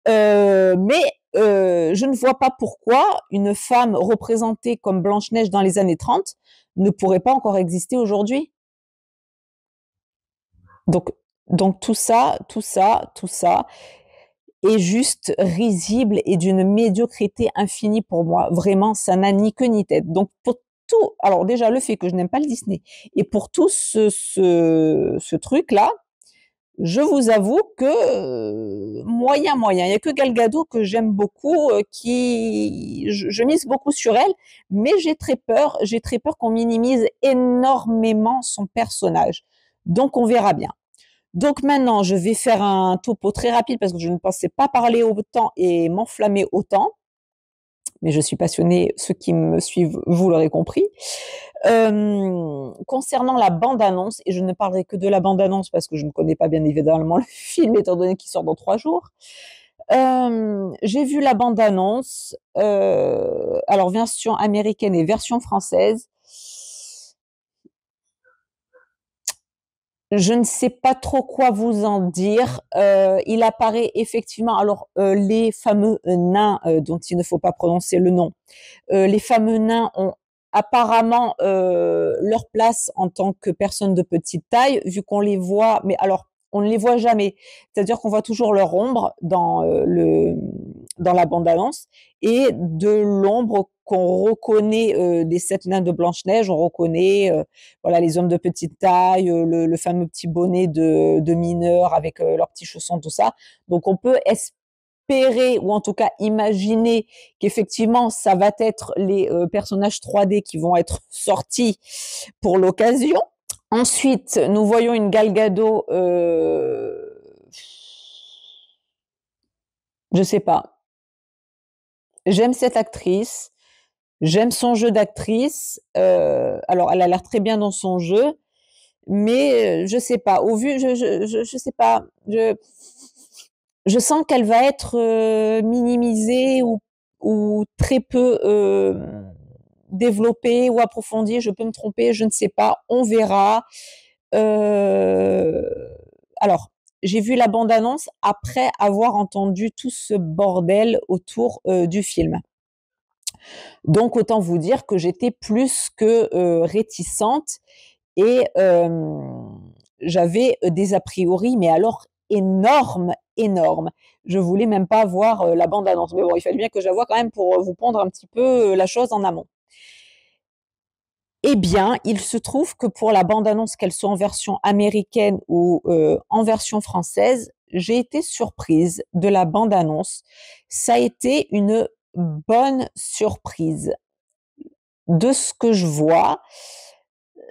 Mais je ne vois pas pourquoi une femme représentée comme Blanche-Neige dans les années 30 ne pourrait pas encore exister aujourd'hui. Donc, donc tout ça est juste risible et d'une médiocrité infinie pour moi. Vraiment, ça n'a ni queue ni tête. Donc pour tout, alors déjà le fait que je n'aime pas le Disney et pour tout ce truc-là, je vous avoue que moyen, moyen. Il y a que Gal Gadot que j'aime beaucoup, qui je mise beaucoup sur elle, mais j'ai très peur qu'on minimise énormément son personnage. Donc on verra bien. Donc maintenant, je vais faire un topo très rapide parce que je ne pensais pas parler autant et m'enflammer autant. Mais je suis passionnée, ceux qui me suivent, vous l'aurez compris. Concernant la bande-annonce, et je ne parlerai que de la bande-annonce parce que je ne connais pas bien évidemment le film, étant donné qu'il sort dans 3 jours. J'ai vu la bande-annonce, alors version américaine et version française. Je ne sais pas trop quoi vous en dire. Il apparaît effectivement, alors les fameux nains dont il ne faut pas prononcer le nom, les fameux nains ont apparemment leur place en tant que personnes de petite taille, vu qu'on les voit, mais alors on ne les voit jamais. C'est-à-dire qu'on voit toujours leur ombre dans la bande-annonce et de l'ombre qu'on reconnaît des 7 nains de Blanche-Neige, on reconnaît voilà les hommes de petite taille, le fameux petit bonnet de mineur avec leurs petits chaussons, tout ça. Donc on peut espérer ou en tout cas imaginer qu'effectivement ça va être les personnages 3D qui vont être sortis pour l'occasion. Ensuite, nous voyons une Gal Gadot, je sais pas. J'aime cette actrice, j'aime son jeu d'actrice. Alors, elle a l'air très bien dans son jeu, mais je sais pas. Au vu, je sais pas. Je sens qu'elle va être minimisée ou très peu développée ou approfondie. Je peux me tromper, je ne sais pas. On verra. Euh, alors, j'ai vu la bande-annonce après avoir entendu tout ce bordel autour du film. Donc, autant vous dire que j'étais plus que réticente et j'avais des a priori, mais alors énormes, énormes. Je voulais même pas voir la bande-annonce. Mais bon, il fallait bien que je la voie quand même pour vous pondre un petit peu la chose en amont. Eh bien, il se trouve que pour la bande-annonce, qu'elle soit en version américaine ou en version française, j'ai été surprise de la bande-annonce. Ça a été une bonne surprise. De ce que je vois,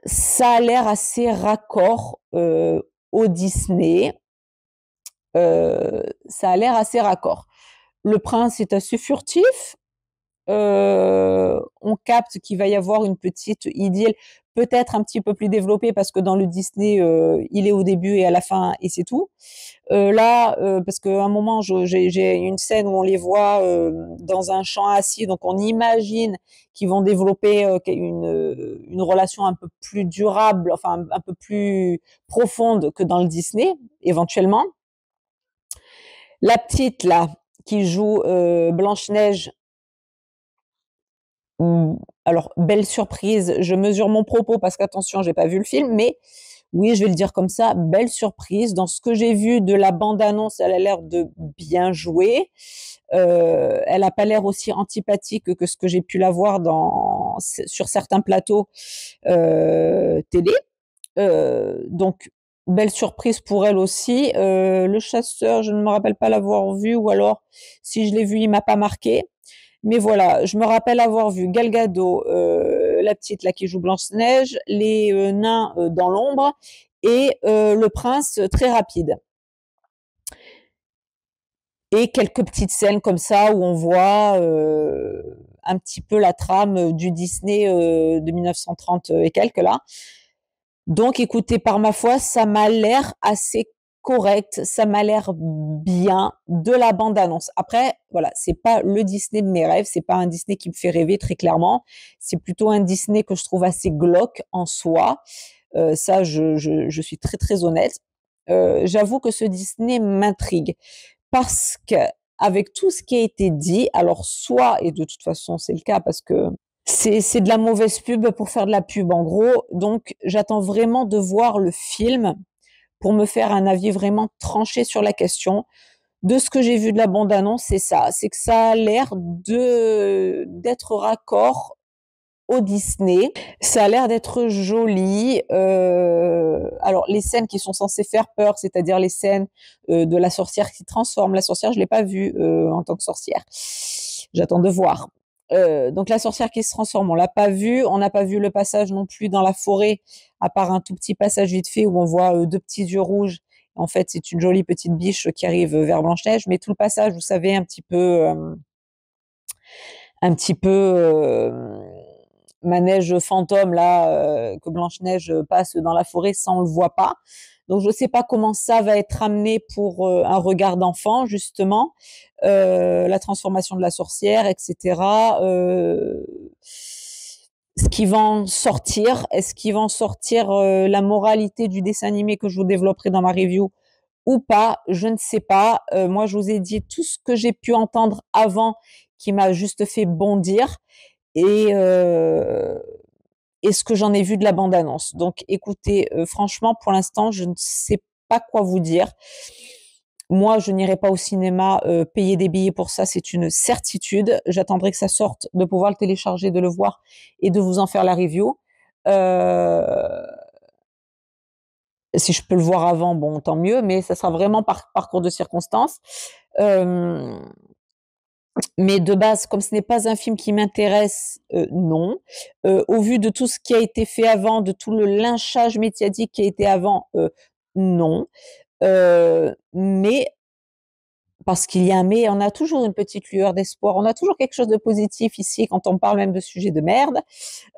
ça a l'air assez raccord au Disney. Ça a l'air assez raccord. Le prince est assez furtif. On capte qu'il va y avoir une petite idylle, peut-être un petit peu plus développée parce que dans le Disney, il est au début et à la fin et c'est tout. Là, parce qu'à un moment, j'ai une scène où on les voit dans un champ assis, donc on imagine qu'ils vont développer une relation un peu plus durable, enfin un peu plus profonde que dans le Disney, éventuellement. La petite là, qui joue Blanche-Neige, alors belle surprise, je mesure mon propos parce qu'attention, j'ai pas vu le film, mais oui, je vais le dire comme ça, belle surprise. Dans ce que j'ai vu de la bande-annonce, elle a l'air de bien jouer. Elle a pas l'air aussi antipathique que ce que j'ai pu la voir sur certains plateaux télé. Donc belle surprise pour elle aussi. Le chasseur, je ne me rappelle pas l'avoir vu, ou alors si je l'ai vu, il m'a pas marqué. Mais voilà, je me rappelle avoir vu Gal Gadot, la petite là qui joue Blanche-Neige, les nains dans l'ombre et le prince très rapide. Et quelques petites scènes comme ça où on voit un petit peu la trame du Disney de 1930 et quelques là. Donc, écoutez, par ma foi, ça m'a l'air assez correct, ça m'a l'air bien de la bande-annonce. Après, voilà, c'est pas le Disney de mes rêves, c'est pas un Disney qui me fait rêver très clairement. C'est plutôt un Disney que je trouve assez glauque en soi. Ça, je suis très très honnête. J'avoue que ce Disney m'intrigue parce que avec tout ce qui a été dit, alors soit, et de toute façon c'est le cas parce que c'est de la mauvaise pub pour faire de la pub en gros, donc j'attends vraiment de voir le film pour me faire un avis vraiment tranché sur la question. De ce que j'ai vu de la bande-annonce, c'est ça, c'est que ça a l'air de d'être raccord au Disney. Ça a l'air d'être joli. Alors les scènes qui sont censées faire peur, c'est-à-dire les scènes de la sorcière qui transforme. La sorcière, je l'ai pas vue en tant que sorcière. J'attends de voir. Donc la sorcière qui se transforme, on l'a pas vue. On n'a pas vu le passage non plus dans la forêt, à part un tout petit passage vite fait où on voit deux petits yeux rouges. En fait, c'est une jolie petite biche qui arrive vers Blanche-Neige, mais tout le passage, vous savez, un petit peu manège fantôme là que Blanche-Neige passe dans la forêt, ça on le voit pas. Donc je sais pas comment ça va être amené pour un regard d'enfant justement, la transformation de la sorcière, etc. Ce qui va en sortir, est-ce qu'il va en sortir la moralité du dessin animé que je vous développerai dans ma review ou pas, je ne sais pas. Moi, je vous ai dit tout ce que j'ai pu entendre avant qui m'a juste fait bondir et, euh, et ce que j'en ai vu de la bande-annonce. Donc, écoutez, franchement, pour l'instant, je ne sais pas quoi vous dire. Moi, je n'irai pas au cinéma payer des billets pour ça, c'est une certitude. J'attendrai que ça sorte, de pouvoir le télécharger, de le voir et de vous en faire la review. Euh, Si je peux le voir avant, bon, tant mieux, mais ça sera vraiment par parcours de circonstances. Euh, mais de base, comme ce n'est pas un film qui m'intéresse, non. Au vu de tout ce qui a été fait avant, de tout le lynchage médiatique qui a été avant, non. Mais parce qu'il y a un mais, on a toujours une petite lueur d'espoir, on a toujours quelque chose de positif ici quand on parle même de sujets de merde.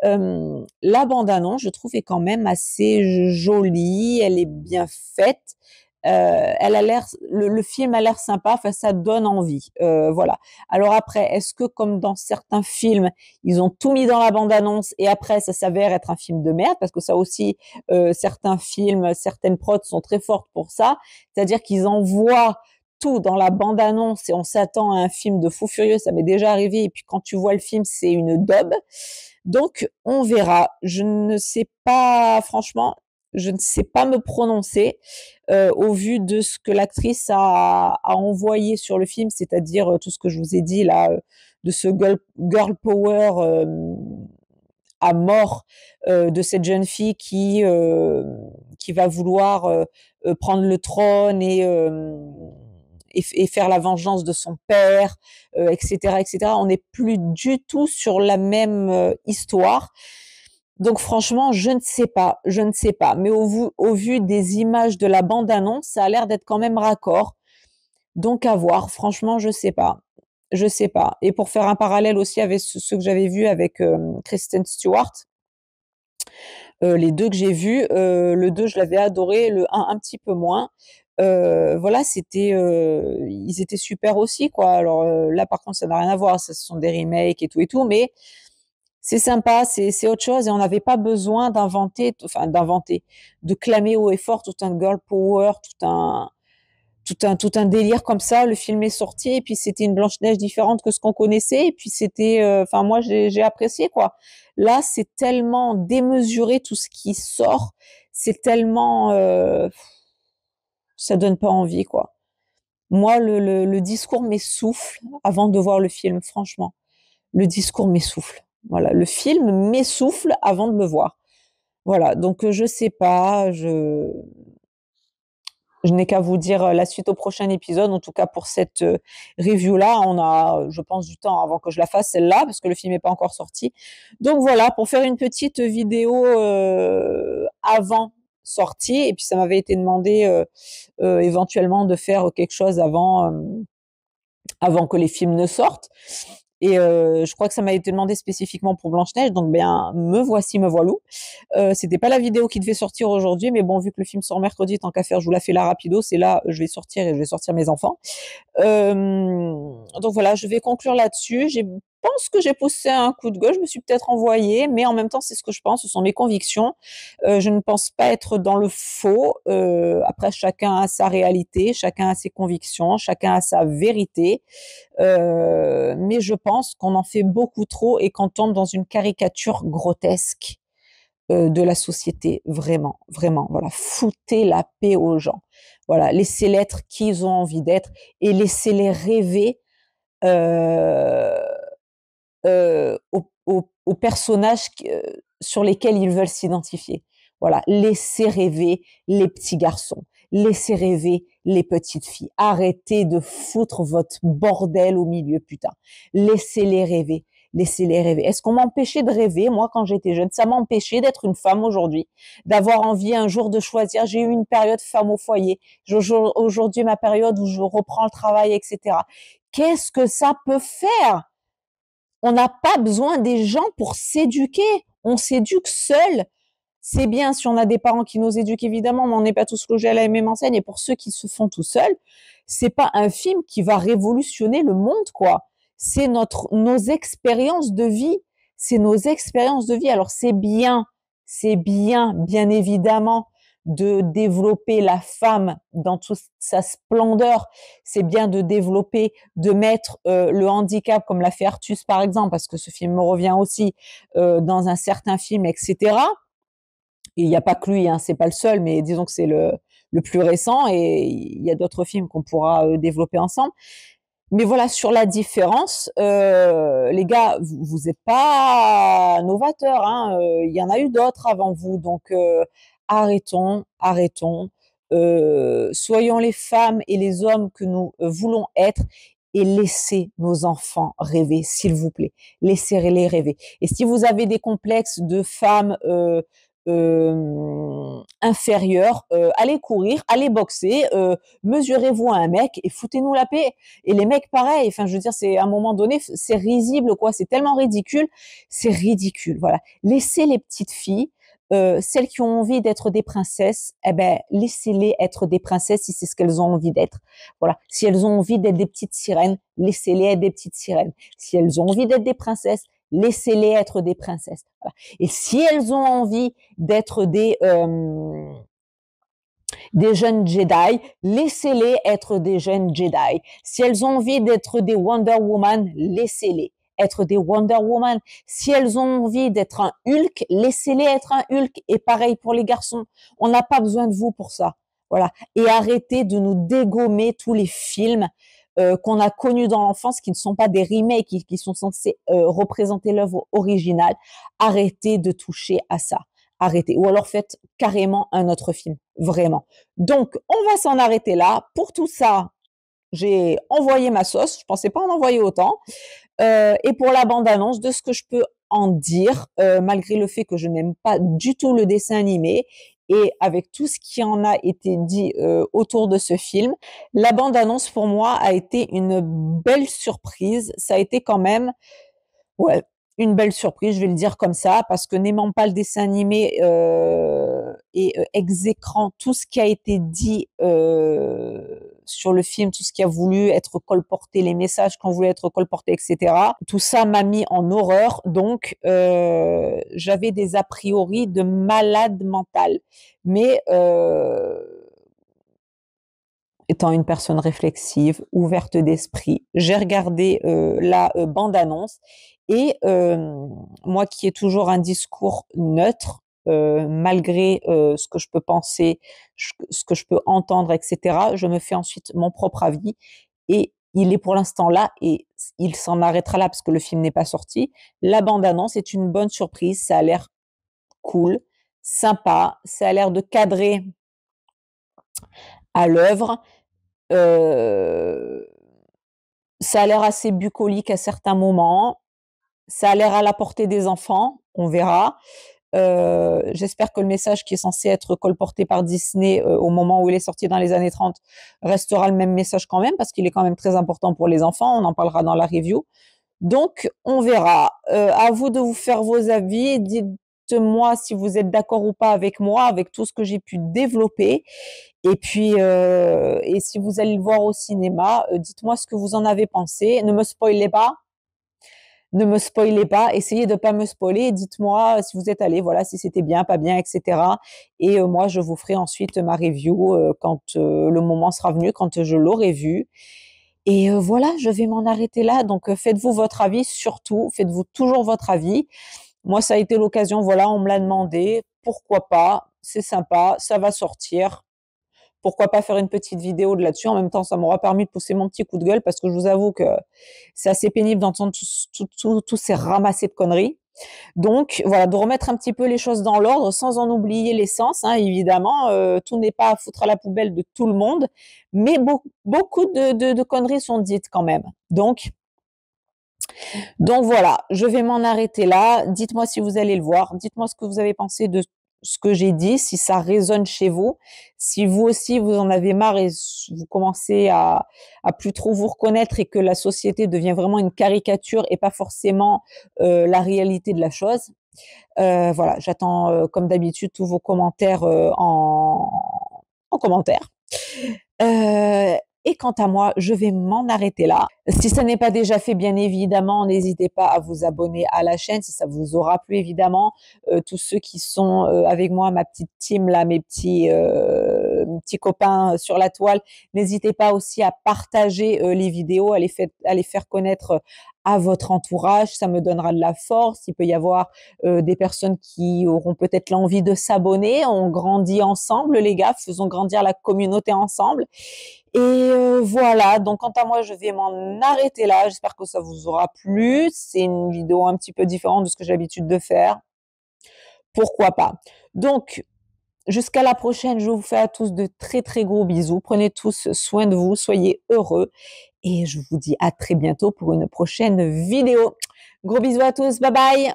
La bande-annonce, je trouve, est quand même assez jolie, elle est bien faite. Elle a l'air, le film a l'air sympa, enfin ça donne envie, voilà. Alors après, est-ce que comme dans certains films, ils ont tout mis dans la bande-annonce et après ça s'avère être un film de merde, parce que ça aussi, certains films, certaines prods sont très fortes pour ça, c'est-à-dire qu'ils envoient tout dans la bande-annonce et on s'attend à un film de fou furieux, ça m'est déjà arrivé, et puis quand tu vois le film, c'est une daube. Donc, on verra. Je ne sais pas, franchement, je ne sais pas me prononcer au vu de ce que l'actrice a envoyé sur le film, c'est-à-dire tout ce que je vous ai dit là, de ce girl power à mort de cette jeune fille qui va vouloir prendre le trône et faire la vengeance de son père, etc., etc. On n'est plus du tout sur la même histoire. Donc franchement, je ne sais pas, je ne sais pas. Mais au vu des images de la bande-annonce, ça a l'air d'être quand même raccord. Donc à voir. Franchement, je sais pas. Je sais pas. Et pour faire un parallèle aussi avec ce que j'avais vu avec Kristen Stewart, les deux que j'ai vus, le 2 je l'avais adoré, le un petit peu moins. Voilà, c'était, ils étaient super aussi, quoi. Alors là, par contre, ça n'a rien à voir, ce sont des remakes et tout, mais c'est sympa, c'est autre chose et on n'avait pas besoin d'inventer, de clamer haut et fort tout un girl power, tout un délire comme ça. Le film est sorti et puis c'était une Blanche-Neige différente que ce qu'on connaissait et puis c'était, enfin moi j'ai apprécié quoi. Là c'est tellement démesuré tout ce qui sort, c'est tellement, ça donne pas envie quoi. Moi le discours m'essouffle avant de voir le film, franchement. Le discours m'essouffle. Voilà, le film m'essouffle avant de le voir. Voilà, donc je sais pas, je n'ai qu'à vous dire la suite au prochain épisode. En tout cas, pour cette review-là, on a, je pense, du temps avant que je la fasse, celle-là, parce que le film n'est pas encore sorti. Donc voilà, pour faire une petite vidéo avant sortie, et puis ça m'avait été demandé éventuellement de faire quelque chose avant que les films ne sortent. Et je crois que ça m'a été demandé spécifiquement pour Blanche-Neige, donc bien, me voici, me voilou. C'était pas la vidéo qui devait sortir aujourd'hui, mais bon, vu que le film sort mercredi, tant qu'à faire, je vous la fais là rapido, c'est là, je vais sortir et je vais sortir mes enfants. Donc voilà, je vais conclure là-dessus. Je pense que j'ai poussé un coup de gueule, je me suis peut-être envoyée, mais en même temps, c'est ce que je pense, ce sont mes convictions. Je ne pense pas être dans le faux. Après, chacun a sa réalité, chacun a ses convictions, chacun a sa vérité. Mais je pense qu'on en fait beaucoup trop et qu'on tombe dans une caricature grotesque de la société, vraiment, vraiment. Voilà, foutez la paix aux gens. Voilà, laissez-les être qui ils ont envie d'être et laissez-les rêver euh, aux personnages sur lesquels ils veulent s'identifier. Voilà, laissez rêver les petits garçons, laissez rêver les petites filles. Arrêtez de foutre votre bordel au milieu, putain. Laissez-les rêver. Laissez-les rêver. Est-ce qu'on m'empêchait de rêver, moi, quand j'étais jeune? Ça m'empêchait d'être une femme aujourd'hui, d'avoir envie un jour de choisir. J'ai eu une période femme au foyer. Aujourd'hui, ma période où je reprends le travail, etc. Qu'est-ce que ça peut faire? On n'a pas besoin des gens pour s'éduquer. On s'éduque seul. C'est bien si on a des parents qui nous éduquent, évidemment, mais on n'est pas tous logés à la même enseigne. Et pour ceux qui se font tout seuls, c'est pas un film qui va révolutionner le monde, quoi. C'est nos expériences de vie. C'est nos expériences de vie. Alors c'est bien évidemment, de développer la femme dans toute sa splendeur. C'est bien de développer, de mettre le handicap, comme l'a fait Artus par exemple, parce que ce film me revient aussi dans un certain film, etc. Et il n'y a pas que lui, hein, c'est pas le seul, mais disons que c'est le plus récent et il y a d'autres films qu'on pourra développer ensemble. Mais voilà, sur la différence, les gars, vous n'êtes pas novateurs, hein, il y en a eu d'autres avant vous, donc arrêtons, soyons les femmes et les hommes que nous voulons être et laissez nos enfants rêver, s'il vous plaît. Laissez-les rêver. Et si vous avez des complexes de femmes inférieures, allez courir, allez boxer, mesurez-vous à un mec et foutez-nous la paix. Et les mecs, pareil. Enfin, je veux dire, c'est à un moment donné, c'est risible, quoi. C'est tellement ridicule, c'est ridicule. Voilà. Laissez les petites filles, celles qui ont envie d'être des princesses, eh ben, laissez-les être des princesses si c'est ce qu'elles ont envie d'être. Voilà. Si elles ont envie d'être des petites sirènes, laissez-les être des petites sirènes. Si elles ont envie d'être des princesses, laissez-les être des princesses. Voilà. Et si elles ont envie d'être des jeunes Jedi, laissez-les être des jeunes Jedi. Si elles ont envie d'être des Wonder Woman, laissez-les être des Wonder Woman. Si elles ont envie d'être un Hulk, laissez-les être un Hulk. Et pareil pour les garçons. On n'a pas besoin de vous pour ça. Voilà. Et arrêtez de nous dégommer tous les films qu'on a connus dans l'enfance, qui ne sont pas des remakes, qui sont censés représenter l'œuvre originale. Arrêtez de toucher à ça. Arrêtez. Ou alors faites carrément un autre film. Vraiment. Donc, on va s'en arrêter là. Pour tout ça, j'ai envoyé ma sauce. Je pensais pas en envoyer autant. Et pour la bande-annonce, de ce que je peux en dire, malgré le fait que je n'aime pas du tout le dessin animé, et avec tout ce qui en a été dit autour de ce film, la bande-annonce pour moi a été une belle surprise. Ça a été quand même, ouais, une belle surprise, je vais le dire comme ça, parce que n'aimant pas le dessin animé et exécrant tout ce qui a été dit sur le film, tout ce qui a voulu être colporté, les messages qui ont voulu être colportés, etc. Tout ça m'a mis en horreur, donc j'avais des a priori de malade mental. Mais étant une personne réflexive, ouverte d'esprit, j'ai regardé la bande-annonce et moi qui ai toujours un discours neutre, malgré ce que je peux penser, ce que je peux entendre, etc., je me fais ensuite mon propre avis et il est pour l'instant là et il s'en arrêtera là parce que le film n'est pas sorti. La bande-annonce est une bonne surprise, ça a l'air cool, sympa, ça a l'air de cadrer à l'œuvre. Heu, Ça a l'air assez bucolique à certains moments. Ça a l'air à la portée des enfants, on verra. J'espère que le message qui est censé être colporté par Disney, au moment où il est sorti dans les années 30 restera le même message quand même, parce qu'il est quand même très important pour les enfants. On en parlera dans la review. Donc on verra. À vous de vous faire vos avis. Dites-moi si vous êtes d'accord ou pas avec moi, avec tout ce que j'ai pu développer. Et puis, et si vous allez le voir au cinéma, dites-moi ce que vous en avez pensé. Ne me spoilez pas. Ne me spoilez pas, essayez de pas me spoiler, dites-moi si vous êtes allés, voilà, si c'était bien, pas bien, et cetera. Et moi, je vous ferai ensuite ma review, quand, le moment sera venu, quand je l'aurai vu. Et voilà, je vais m'en arrêter là. Donc, faites-vous votre avis, surtout, faites-vous toujours votre avis. Moi, ça a été l'occasion, voilà, on me l'a demandé, pourquoi pas? C'est sympa, ça va sortir. Pourquoi pas faire une petite vidéo de là-dessus? En même temps, ça m'aura permis de pousser mon petit coup de gueule parce que je vous avoue que c'est assez pénible d'entendre tous ces ramassés de conneries. Donc voilà, de remettre un petit peu les choses dans l'ordre sans en oublier l'essence, hein, évidemment. Tout n'est pas à foutre à la poubelle de tout le monde, mais beaucoup de conneries sont dites quand même. Donc voilà, je vais m'en arrêter là. Dites-moi si vous allez le voir. Dites-moi ce que vous avez pensé de ce que j'ai dit, si ça résonne chez vous. Si vous aussi, vous en avez marre et vous commencez à plus trop vous reconnaître et que la société devient vraiment une caricature et pas forcément la réalité de la chose. Voilà, j'attends comme d'habitude tous vos commentaires en commentaire. Heu et quant à moi, je vais m'en arrêter là. Si ça n'est pas déjà fait, bien évidemment, n'hésitez pas à vous abonner à la chaîne si ça vous aura plu évidemment. Tous ceux qui sont, avec moi, ma petite team là, mes petits copains sur la toile, n'hésitez pas aussi à partager, les vidéos, à les faire connaître, à votre entourage. Ça me donnera de la force. Il peut y avoir, des personnes qui auront peut-être l'envie de s'abonner. On grandit ensemble les gars, faisons grandir la communauté ensemble. Et voilà, donc quant à moi, je vais m'en arrêter là. J'espère que ça vous aura plu. C'est une vidéo un petit peu différente de ce que j'ai l'habitude de faire. Pourquoi pas? Donc, jusqu'à la prochaine, je vous fais à tous de très très gros bisous. Prenez tous soin de vous, soyez heureux. Et je vous dis à très bientôt pour une prochaine vidéo. Gros bisous à tous, bye bye!